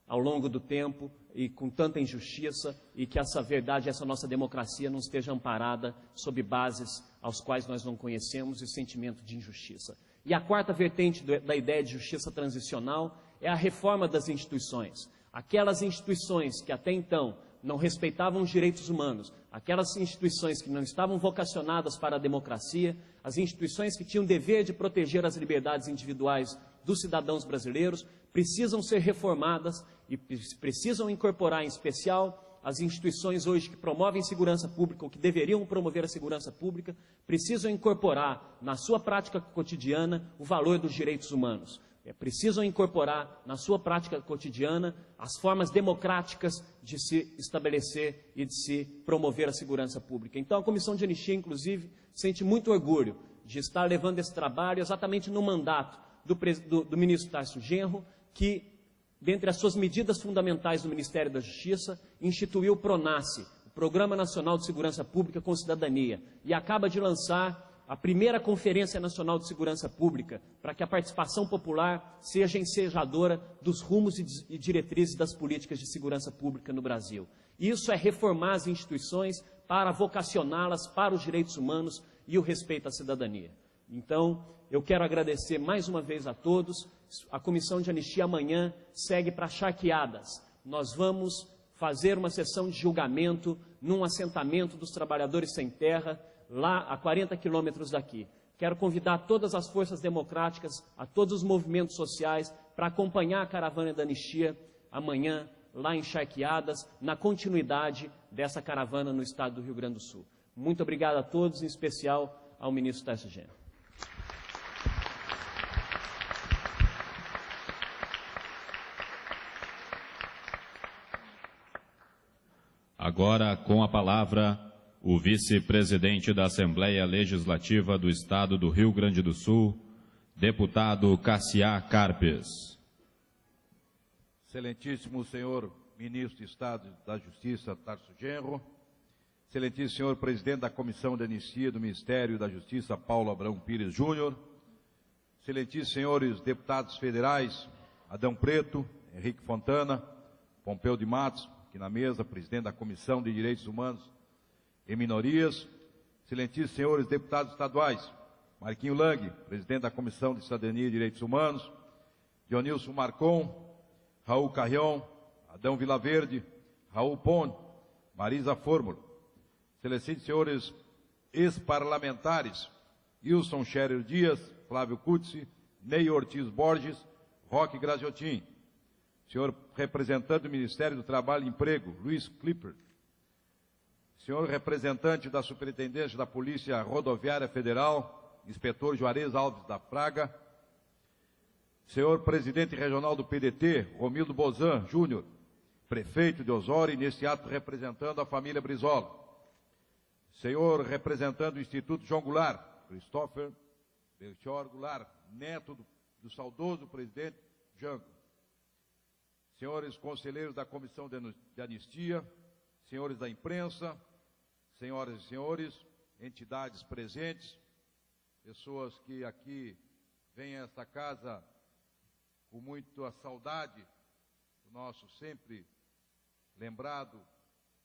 ao longo do tempo e com tanta injustiça, e que essa verdade, essa nossa democracia não esteja amparada sob bases aos quais nós não conhecemos e sentimento de injustiça. E a quarta vertente da ideia de justiça transicional é a reforma das instituições. Aquelas instituições que até então não respeitavam os direitos humanos, aquelas instituições que não estavam vocacionadas para a democracia, as instituições que tinham o dever de proteger as liberdades individuais dos cidadãos brasileiros, precisam ser reformadas e precisam incorporar, em especial, as instituições hoje que promovem segurança pública, ou que deveriam promover a segurança pública, precisam incorporar na sua prática cotidiana o valor dos direitos humanos. Precisam incorporar na sua prática cotidiana as formas democráticas de se estabelecer e de se promover a segurança pública. Então, a Comissão de Anistia, inclusive, sente muito orgulho de estar levando esse trabalho exatamente no mandato do ministro Tarso Genro, que, dentre as suas medidas fundamentais do Ministério da Justiça, instituiu o PRONASSE, o Programa Nacional de Segurança Pública com Cidadania, e acaba de lançar a primeira Conferência Nacional de Segurança Pública, para que a participação popular seja ensejadora dos rumos e diretrizes das políticas de segurança pública no Brasil. Isso é reformar as instituições para vocacioná-las para os direitos humanos e o respeito à cidadania. Então, eu quero agradecer mais uma vez a todos. A Comissão de Anistia amanhã segue para Charqueadas. Nós vamos fazer uma sessão de julgamento num assentamento dos trabalhadores sem terra, lá a 40 quilômetros daqui. Quero convidar todas as forças democráticas, a todos os movimentos sociais, para acompanhar a caravana da anistia amanhã, lá em Charqueadas, na continuidade dessa caravana no estado do Rio Grande do Sul. Muito obrigado a todos, em especial ao ministro Tarso Genro. Agora, com a palavra, o vice-presidente da Assembleia Legislativa do Estado do Rio Grande do Sul, deputado Cassiá Carpes. Excelentíssimo senhor ministro de Estado da Justiça, Tarso Genro, excelentíssimo senhor presidente da Comissão de Anistia do Ministério da Justiça, Paulo Abrão Pires Júnior, excelentíssimos senhores deputados federais, Adão Preto, Henrique Fontana, Pompeu de Matos, aqui na mesa, presidente da Comissão de Direitos Humanos e Minorias, excelentíssimos senhores deputados estaduais, Marquinho Lang, presidente da Comissão de Cidadania e Direitos Humanos, Dionilson Marcon, Raul Carrion, Adão Vilaverde, Raul Pon, Marisa Fórmula, excelentíssimos senhores ex-parlamentares, Wilson Scherer Dias, Flávio Cutzi, Ney Ortiz Borges, Roque Graziotin, senhor representante do Ministério do Trabalho e Emprego, Luiz Clipper, senhor representante da Superintendência da Polícia Rodoviária Federal, inspetor Juarez Alves da Praga, senhor presidente regional do PDT, Romildo Bozan Júnior, prefeito de Osório, nesse ato representando a família Brizola, senhor representante do Instituto João Goulart, Christopher Belchior Goulart, neto do saudoso presidente Jango, senhores conselheiros da Comissão de Anistia, senhores da imprensa, senhoras e senhores, entidades presentes, pessoas que aqui vêm a esta casa com muita saudade do nosso sempre lembrado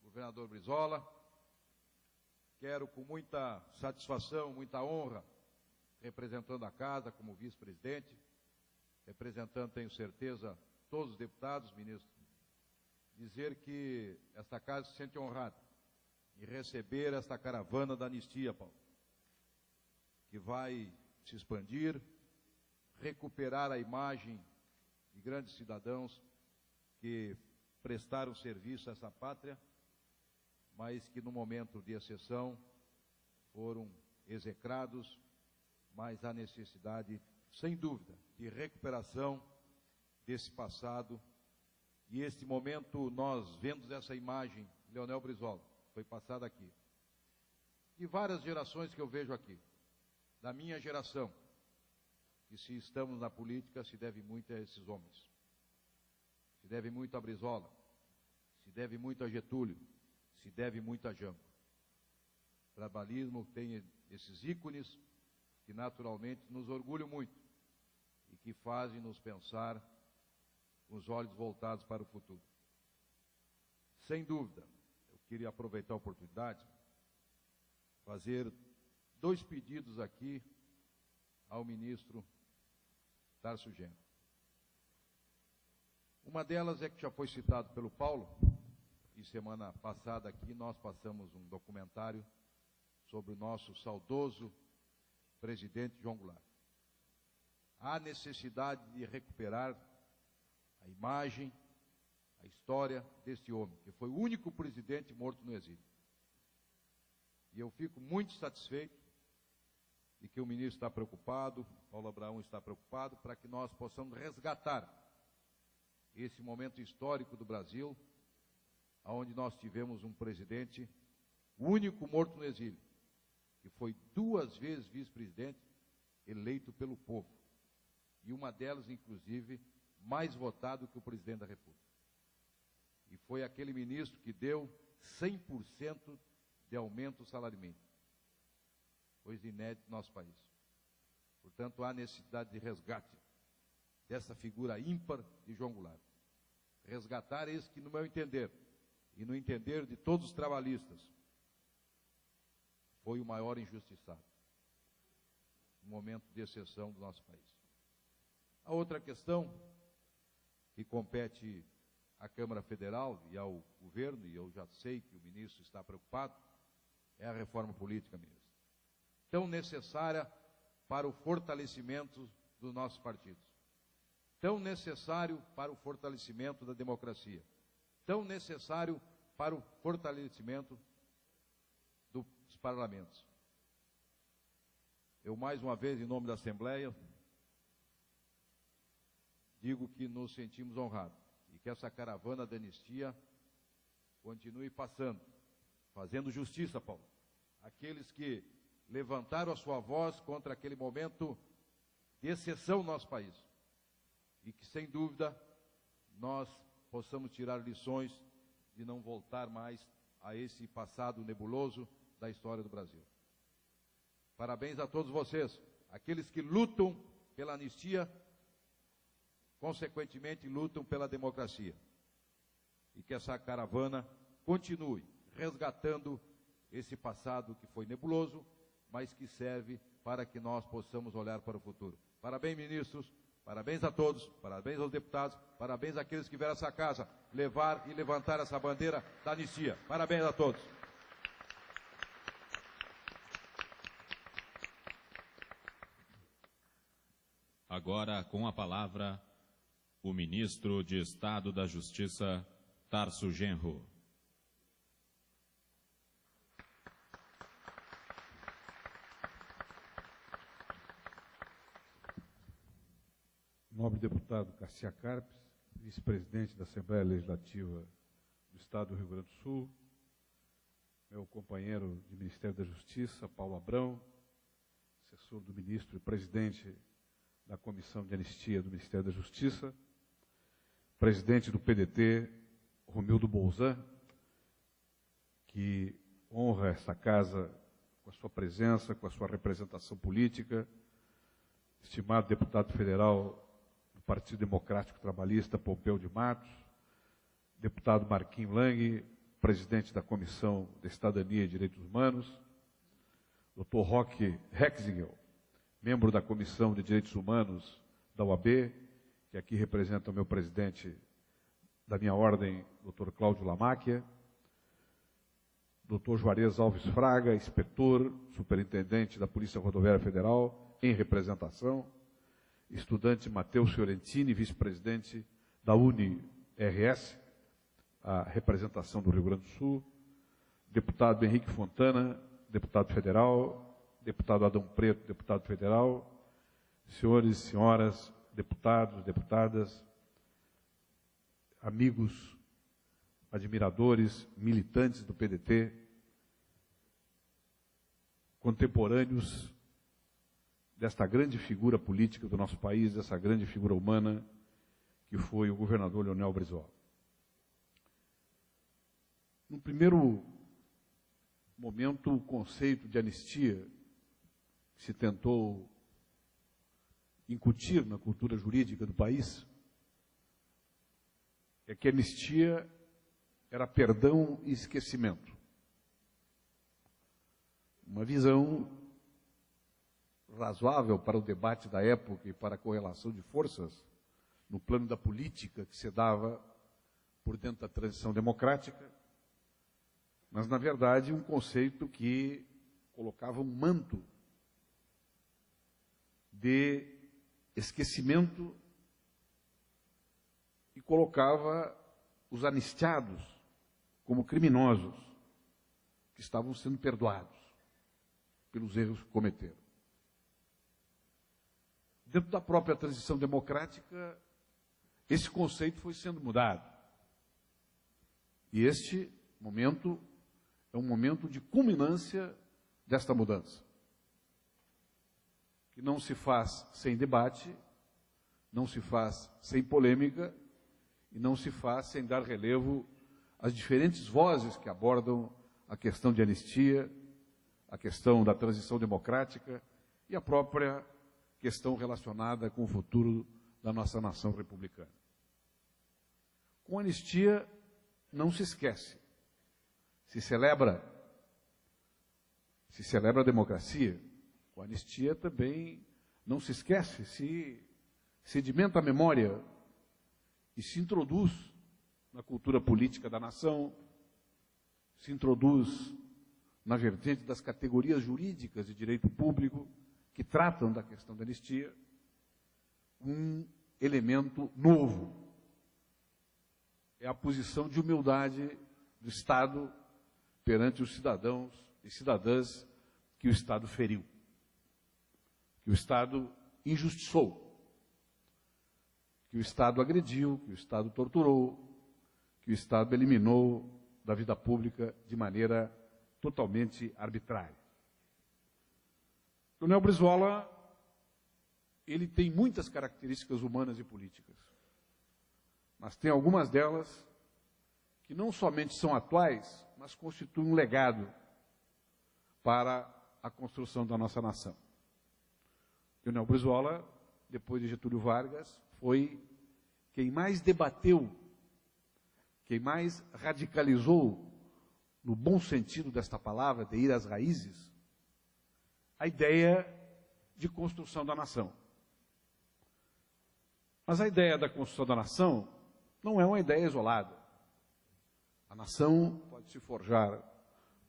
governador Brizola. Quero, com muita satisfação, muita honra, representando a casa como vice-presidente, representando, tenho certeza, todos os deputados, ministro, dizer que esta casa se sente honrada em receber esta caravana da anistia, Paulo, que vai se expandir, recuperar a imagem de grandes cidadãos que prestaram serviço a essa pátria, mas que no momento de exceção foram execrados, mas há necessidade, sem dúvida, de recuperação desse passado. E este momento, nós vemos essa imagem, Leonel Brizola, foi passada aqui, de várias gerações que eu vejo aqui, da minha geração, que se estamos na política, se deve muito a esses homens. Se deve muito a Brizola, se deve muito a Getúlio, se deve muito a Jango. O trabalhismo tem esses ícones que naturalmente nos orgulham muito e que fazem nos pensar com os olhos voltados para o futuro. Sem dúvida, eu queria aproveitar a oportunidade, fazer 2 pedidos aqui ao ministro Tarso Genro. Uma delas é que já foi citado pelo Paulo, e semana passada aqui nós passamos um documentário sobre o nosso saudoso presidente João Goulart. Há necessidade de recuperar a imagem, a história deste homem, que foi o único presidente morto no exílio. E eu fico muito satisfeito de que o ministro está preocupado, Paulo Abraão está preocupado, para que nós possamos resgatar esse momento histórico do Brasil, onde nós tivemos um presidente, o único morto no exílio, que foi 2 vezes vice-presidente, eleito pelo povo. E uma delas, inclusive, mais votado que o presidente da República. E foi aquele ministro que deu 100% de aumento do salário mínimo. Coisa inédita no nosso país. Portanto, há necessidade de resgate dessa figura ímpar de João Goulart. Resgatar esse que, no meu entender, e no entender de todos os trabalhistas, foi o maior injustiçado, no momento de exceção do nosso país. A outra questão, que compete à Câmara Federal e ao governo, e eu já sei que o ministro está preocupado, é a reforma política, ministro. Tão necessária para o fortalecimento dos nossos partidos, tão necessário para o fortalecimento da democracia, tão necessário para o fortalecimento dos parlamentos. Eu, mais uma vez, em nome da Assembleia, digo que nos sentimos honrados e que essa caravana da anistia continue passando, fazendo justiça, Paulo. Aqueles que levantaram a sua voz contra aquele momento de exceção no nosso país. E que, sem dúvida, nós possamos tirar lições de não voltar mais a esse passado nebuloso da história do Brasil. Parabéns a todos vocês, aqueles que lutam pela anistia, consequentemente lutam pela democracia. E que essa caravana continue resgatando esse passado que foi nebuloso, mas que serve para que nós possamos olhar para o futuro. Parabéns, ministros, parabéns a todos, parabéns aos deputados, parabéns àqueles que vieram a essa casa levar e levantar essa bandeira da anistia. Parabéns a todos. Agora, com a palavra, o ministro de Estado da Justiça, Tarso Genro. Nobre deputado Cassia Carpes, vice-presidente da Assembleia Legislativa do Estado do Rio Grande do Sul, meu companheiro de Ministério da Justiça, Paulo Abrão, assessor do ministro e presidente da Comissão de Anistia do Ministério da Justiça, presidente do PDT, Romildo Bolzan, que honra essa casa com a sua presença, com a sua representação política, estimado deputado federal do Partido Democrático Trabalhista, Pompeu de Matos, deputado Marquinhos Lang, presidente da Comissão de Cidadania e Direitos Humanos, Dr. Roque Hexingel, membro da Comissão de Direitos Humanos da OAB, que aqui representa o meu presidente da minha ordem, Dr. Cláudio Lamáquia, Dr. Juarez Alves Fraga, inspetor, superintendente da Polícia Rodoviária Federal, em representação, estudante Matheus Fiorentini, vice-presidente da UniRS, a representação do Rio Grande do Sul, deputado Henrique Fontana, deputado federal, deputado Adão Preto, deputado federal, senhores e senhoras, deputados, deputadas, amigos, admiradores, militantes do PDT, contemporâneos desta grande figura política do nosso país, dessa grande figura humana que foi o governador Leonel Brizola. No primeiro momento, o conceito de anistia que se tentou incutir na cultura jurídica do país é que a anistia era perdão e esquecimento. Uma visão razoável para o debate da época e para a correlação de forças no plano da política que se dava por dentro da transição democrática, mas, na verdade, um conceito que colocava um manto de esquecimento e colocava os anistiados como criminosos que estavam sendo perdoados pelos erros que cometeram. Dentro da própria transição democrática, esse conceito foi sendo mudado. E este momento é um momento de culminância desta mudança, que não se faz sem debate, não se faz sem polêmica e não se faz sem dar relevo às diferentes vozes que abordam a questão de anistia, a questão da transição democrática e a própria questão relacionada com o futuro da nossa nação republicana. Com anistia, não se esquece. Se celebra a democracia. Com anistia também não se esquece, se sedimenta a memória e se introduz na cultura política da nação, se introduz na vertente das categorias jurídicas de direito público que tratam da questão da anistia, um elemento novo. É a posição de humildade do Estado perante os cidadãos e cidadãs que o Estado feriu, que o Estado injustiçou, que o Estado agrediu, que o Estado torturou, que o Estado eliminou da vida pública de maneira totalmente arbitrária. Leonel Brizola, ele tem muitas características humanas e políticas, mas tem algumas delas que não somente são atuais, mas constituem um legado para a construção da nossa nação. Leonel Brizola, depois de Getúlio Vargas, foi quem mais debateu, quem mais radicalizou, no bom sentido desta palavra, de ir às raízes, a ideia de construção da nação. Mas a ideia da construção da nação não é uma ideia isolada. A nação pode se forjar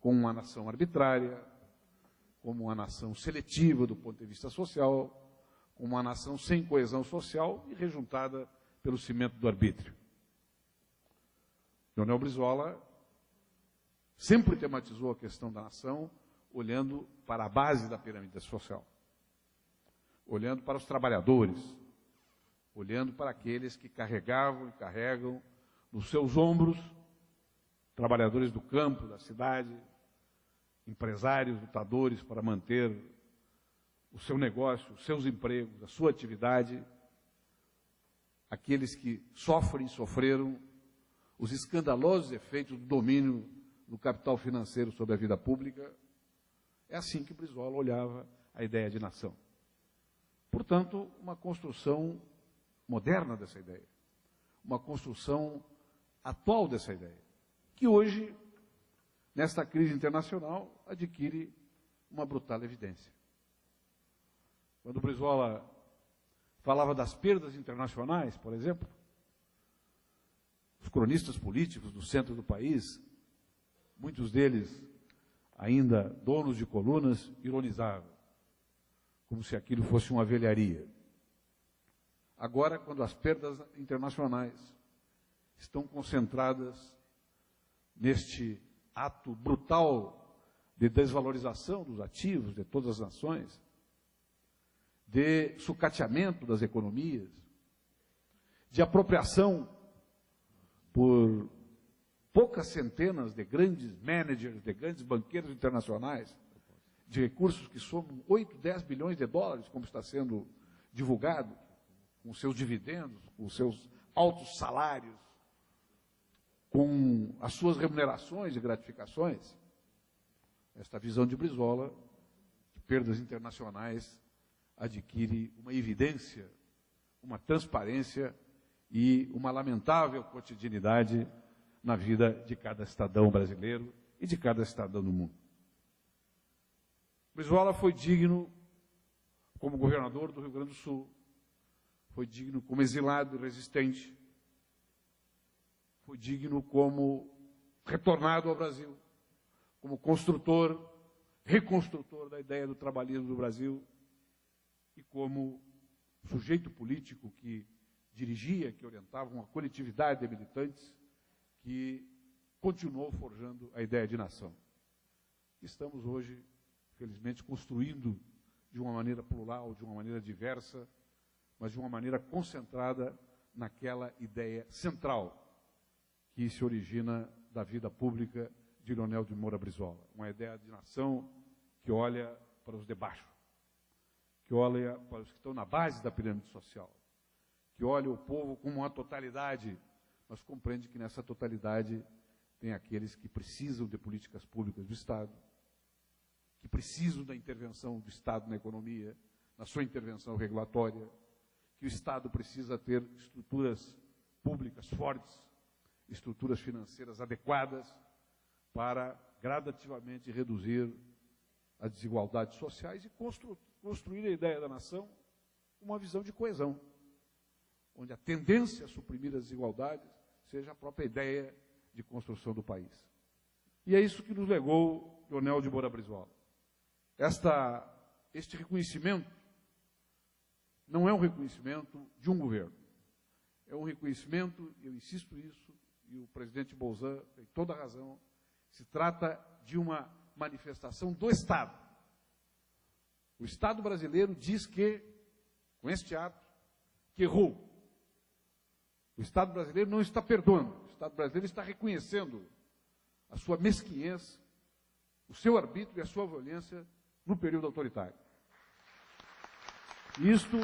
como uma nação arbitrária, como uma nação seletiva do ponto de vista social, como uma nação sem coesão social e rejuntada pelo cimento do arbítrio. Leonel Brizola sempre tematizou a questão da nação olhando para a base da pirâmide social, olhando para os trabalhadores, olhando para aqueles que carregavam e carregam nos seus ombros, trabalhadores do campo, da cidade, empresários, lutadores para manter o seu negócio, os seus empregos, a sua atividade, aqueles que sofrem e sofreram os escandalosos efeitos do domínio do capital financeiro sobre a vida pública. É assim que Brizola olhava a ideia de nação. Portanto, uma construção moderna dessa ideia, uma construção atual dessa ideia, que hoje, nesta crise internacional, adquire uma brutal evidência. Quando o Brizola falava das perdas internacionais, por exemplo, os cronistas políticos do centro do país, muitos deles ainda donos de colunas, ironizavam, como se aquilo fosse uma velharia. Agora, quando as perdas internacionais estão concentradas neste ato brutal de desvalorização dos ativos de todas as nações, de sucateamento das economias, de apropriação por poucas centenas de grandes managers, de grandes banqueiros internacionais, de recursos que somam 8, 10 bilhões de dólares, como está sendo divulgado, com seus dividendos, com seus altos salários, com as suas remunerações e gratificações. Esta visão de Brizola, de perdas internacionais, adquire uma evidência, uma transparência e uma lamentável cotidianidade na vida de cada cidadão brasileiro e de cada cidadão do mundo. Brizola foi digno como governador do Rio Grande do Sul, foi digno como exilado e resistente, foi digno como retornado ao Brasil, como construtor, reconstrutor da ideia do trabalhismo do Brasil e como sujeito político que dirigia, que orientava uma coletividade de militantes que continuou forjando a ideia de nação. Estamos hoje, felizmente, construindo de uma maneira plural, de uma maneira diversa, mas de uma maneira concentrada naquela ideia central que se origina da vida pública de Leonel de Moura Brizola. Uma ideia de nação que olha para os de baixo, que olha para os que estão na base da pirâmide social, que olha o povo como uma totalidade, mas compreende que nessa totalidade tem aqueles que precisam de políticas públicas do Estado, que precisam da intervenção do Estado na economia, na sua intervenção regulatória, que o Estado precisa ter estruturas públicas fortes, estruturas financeiras adequadas para gradativamente reduzir as desigualdades sociais e construir a ideia da nação uma visão de coesão, onde a tendência a suprimir as desigualdades seja a própria ideia de construção do país. E é isso que nos legou Leonel de Moura Brizola. Este reconhecimento não é um reconhecimento de um governo, é um reconhecimento, eu insisto nisso, e o presidente Bolzan tem toda a razão, se trata de uma manifestação do Estado. O Estado brasileiro diz que, com este ato, que errou. O Estado brasileiro não está perdoando, o Estado brasileiro está reconhecendo a sua mesquinhez, o seu arbítrio e a sua violência no período autoritário. Isto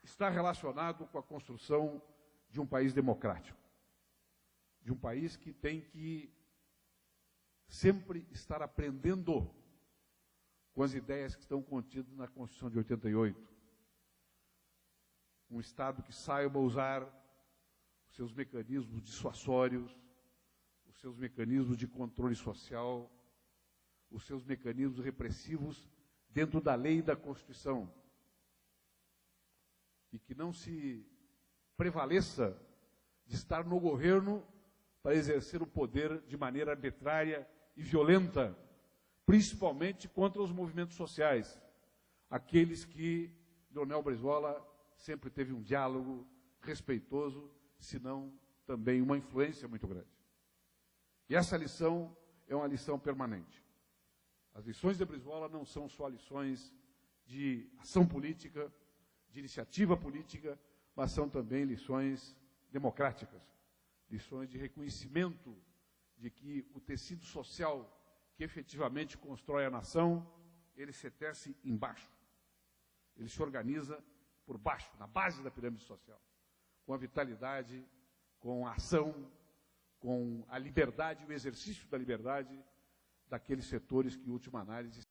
está relacionado com a construção de um país democrático, de um país que tem que sempre estar aprendendo com as ideias que estão contidas na Constituição de 88. Um Estado que saiba usar os seus mecanismos dissuasórios, os seus mecanismos de controle social, os seus mecanismos repressivos dentro da lei e da Constituição. E que não se prevaleça de estar no governo para exercer o poder de maneira arbitrária e violenta, principalmente contra os movimentos sociais, aqueles que Leonel Brizola sempre teve um diálogo respeitoso, se não também uma influência muito grande. E essa lição é uma lição permanente. As lições de Brizola não são só lições de ação política, de iniciativa política, mas são também lições democráticas, lições de reconhecimento de que o tecido social que efetivamente constrói a nação, ele se tece embaixo. Ele se organiza por baixo, na base da pirâmide social, com a vitalidade, com a ação, com a liberdade, o exercício da liberdade daqueles setores que, em última análise,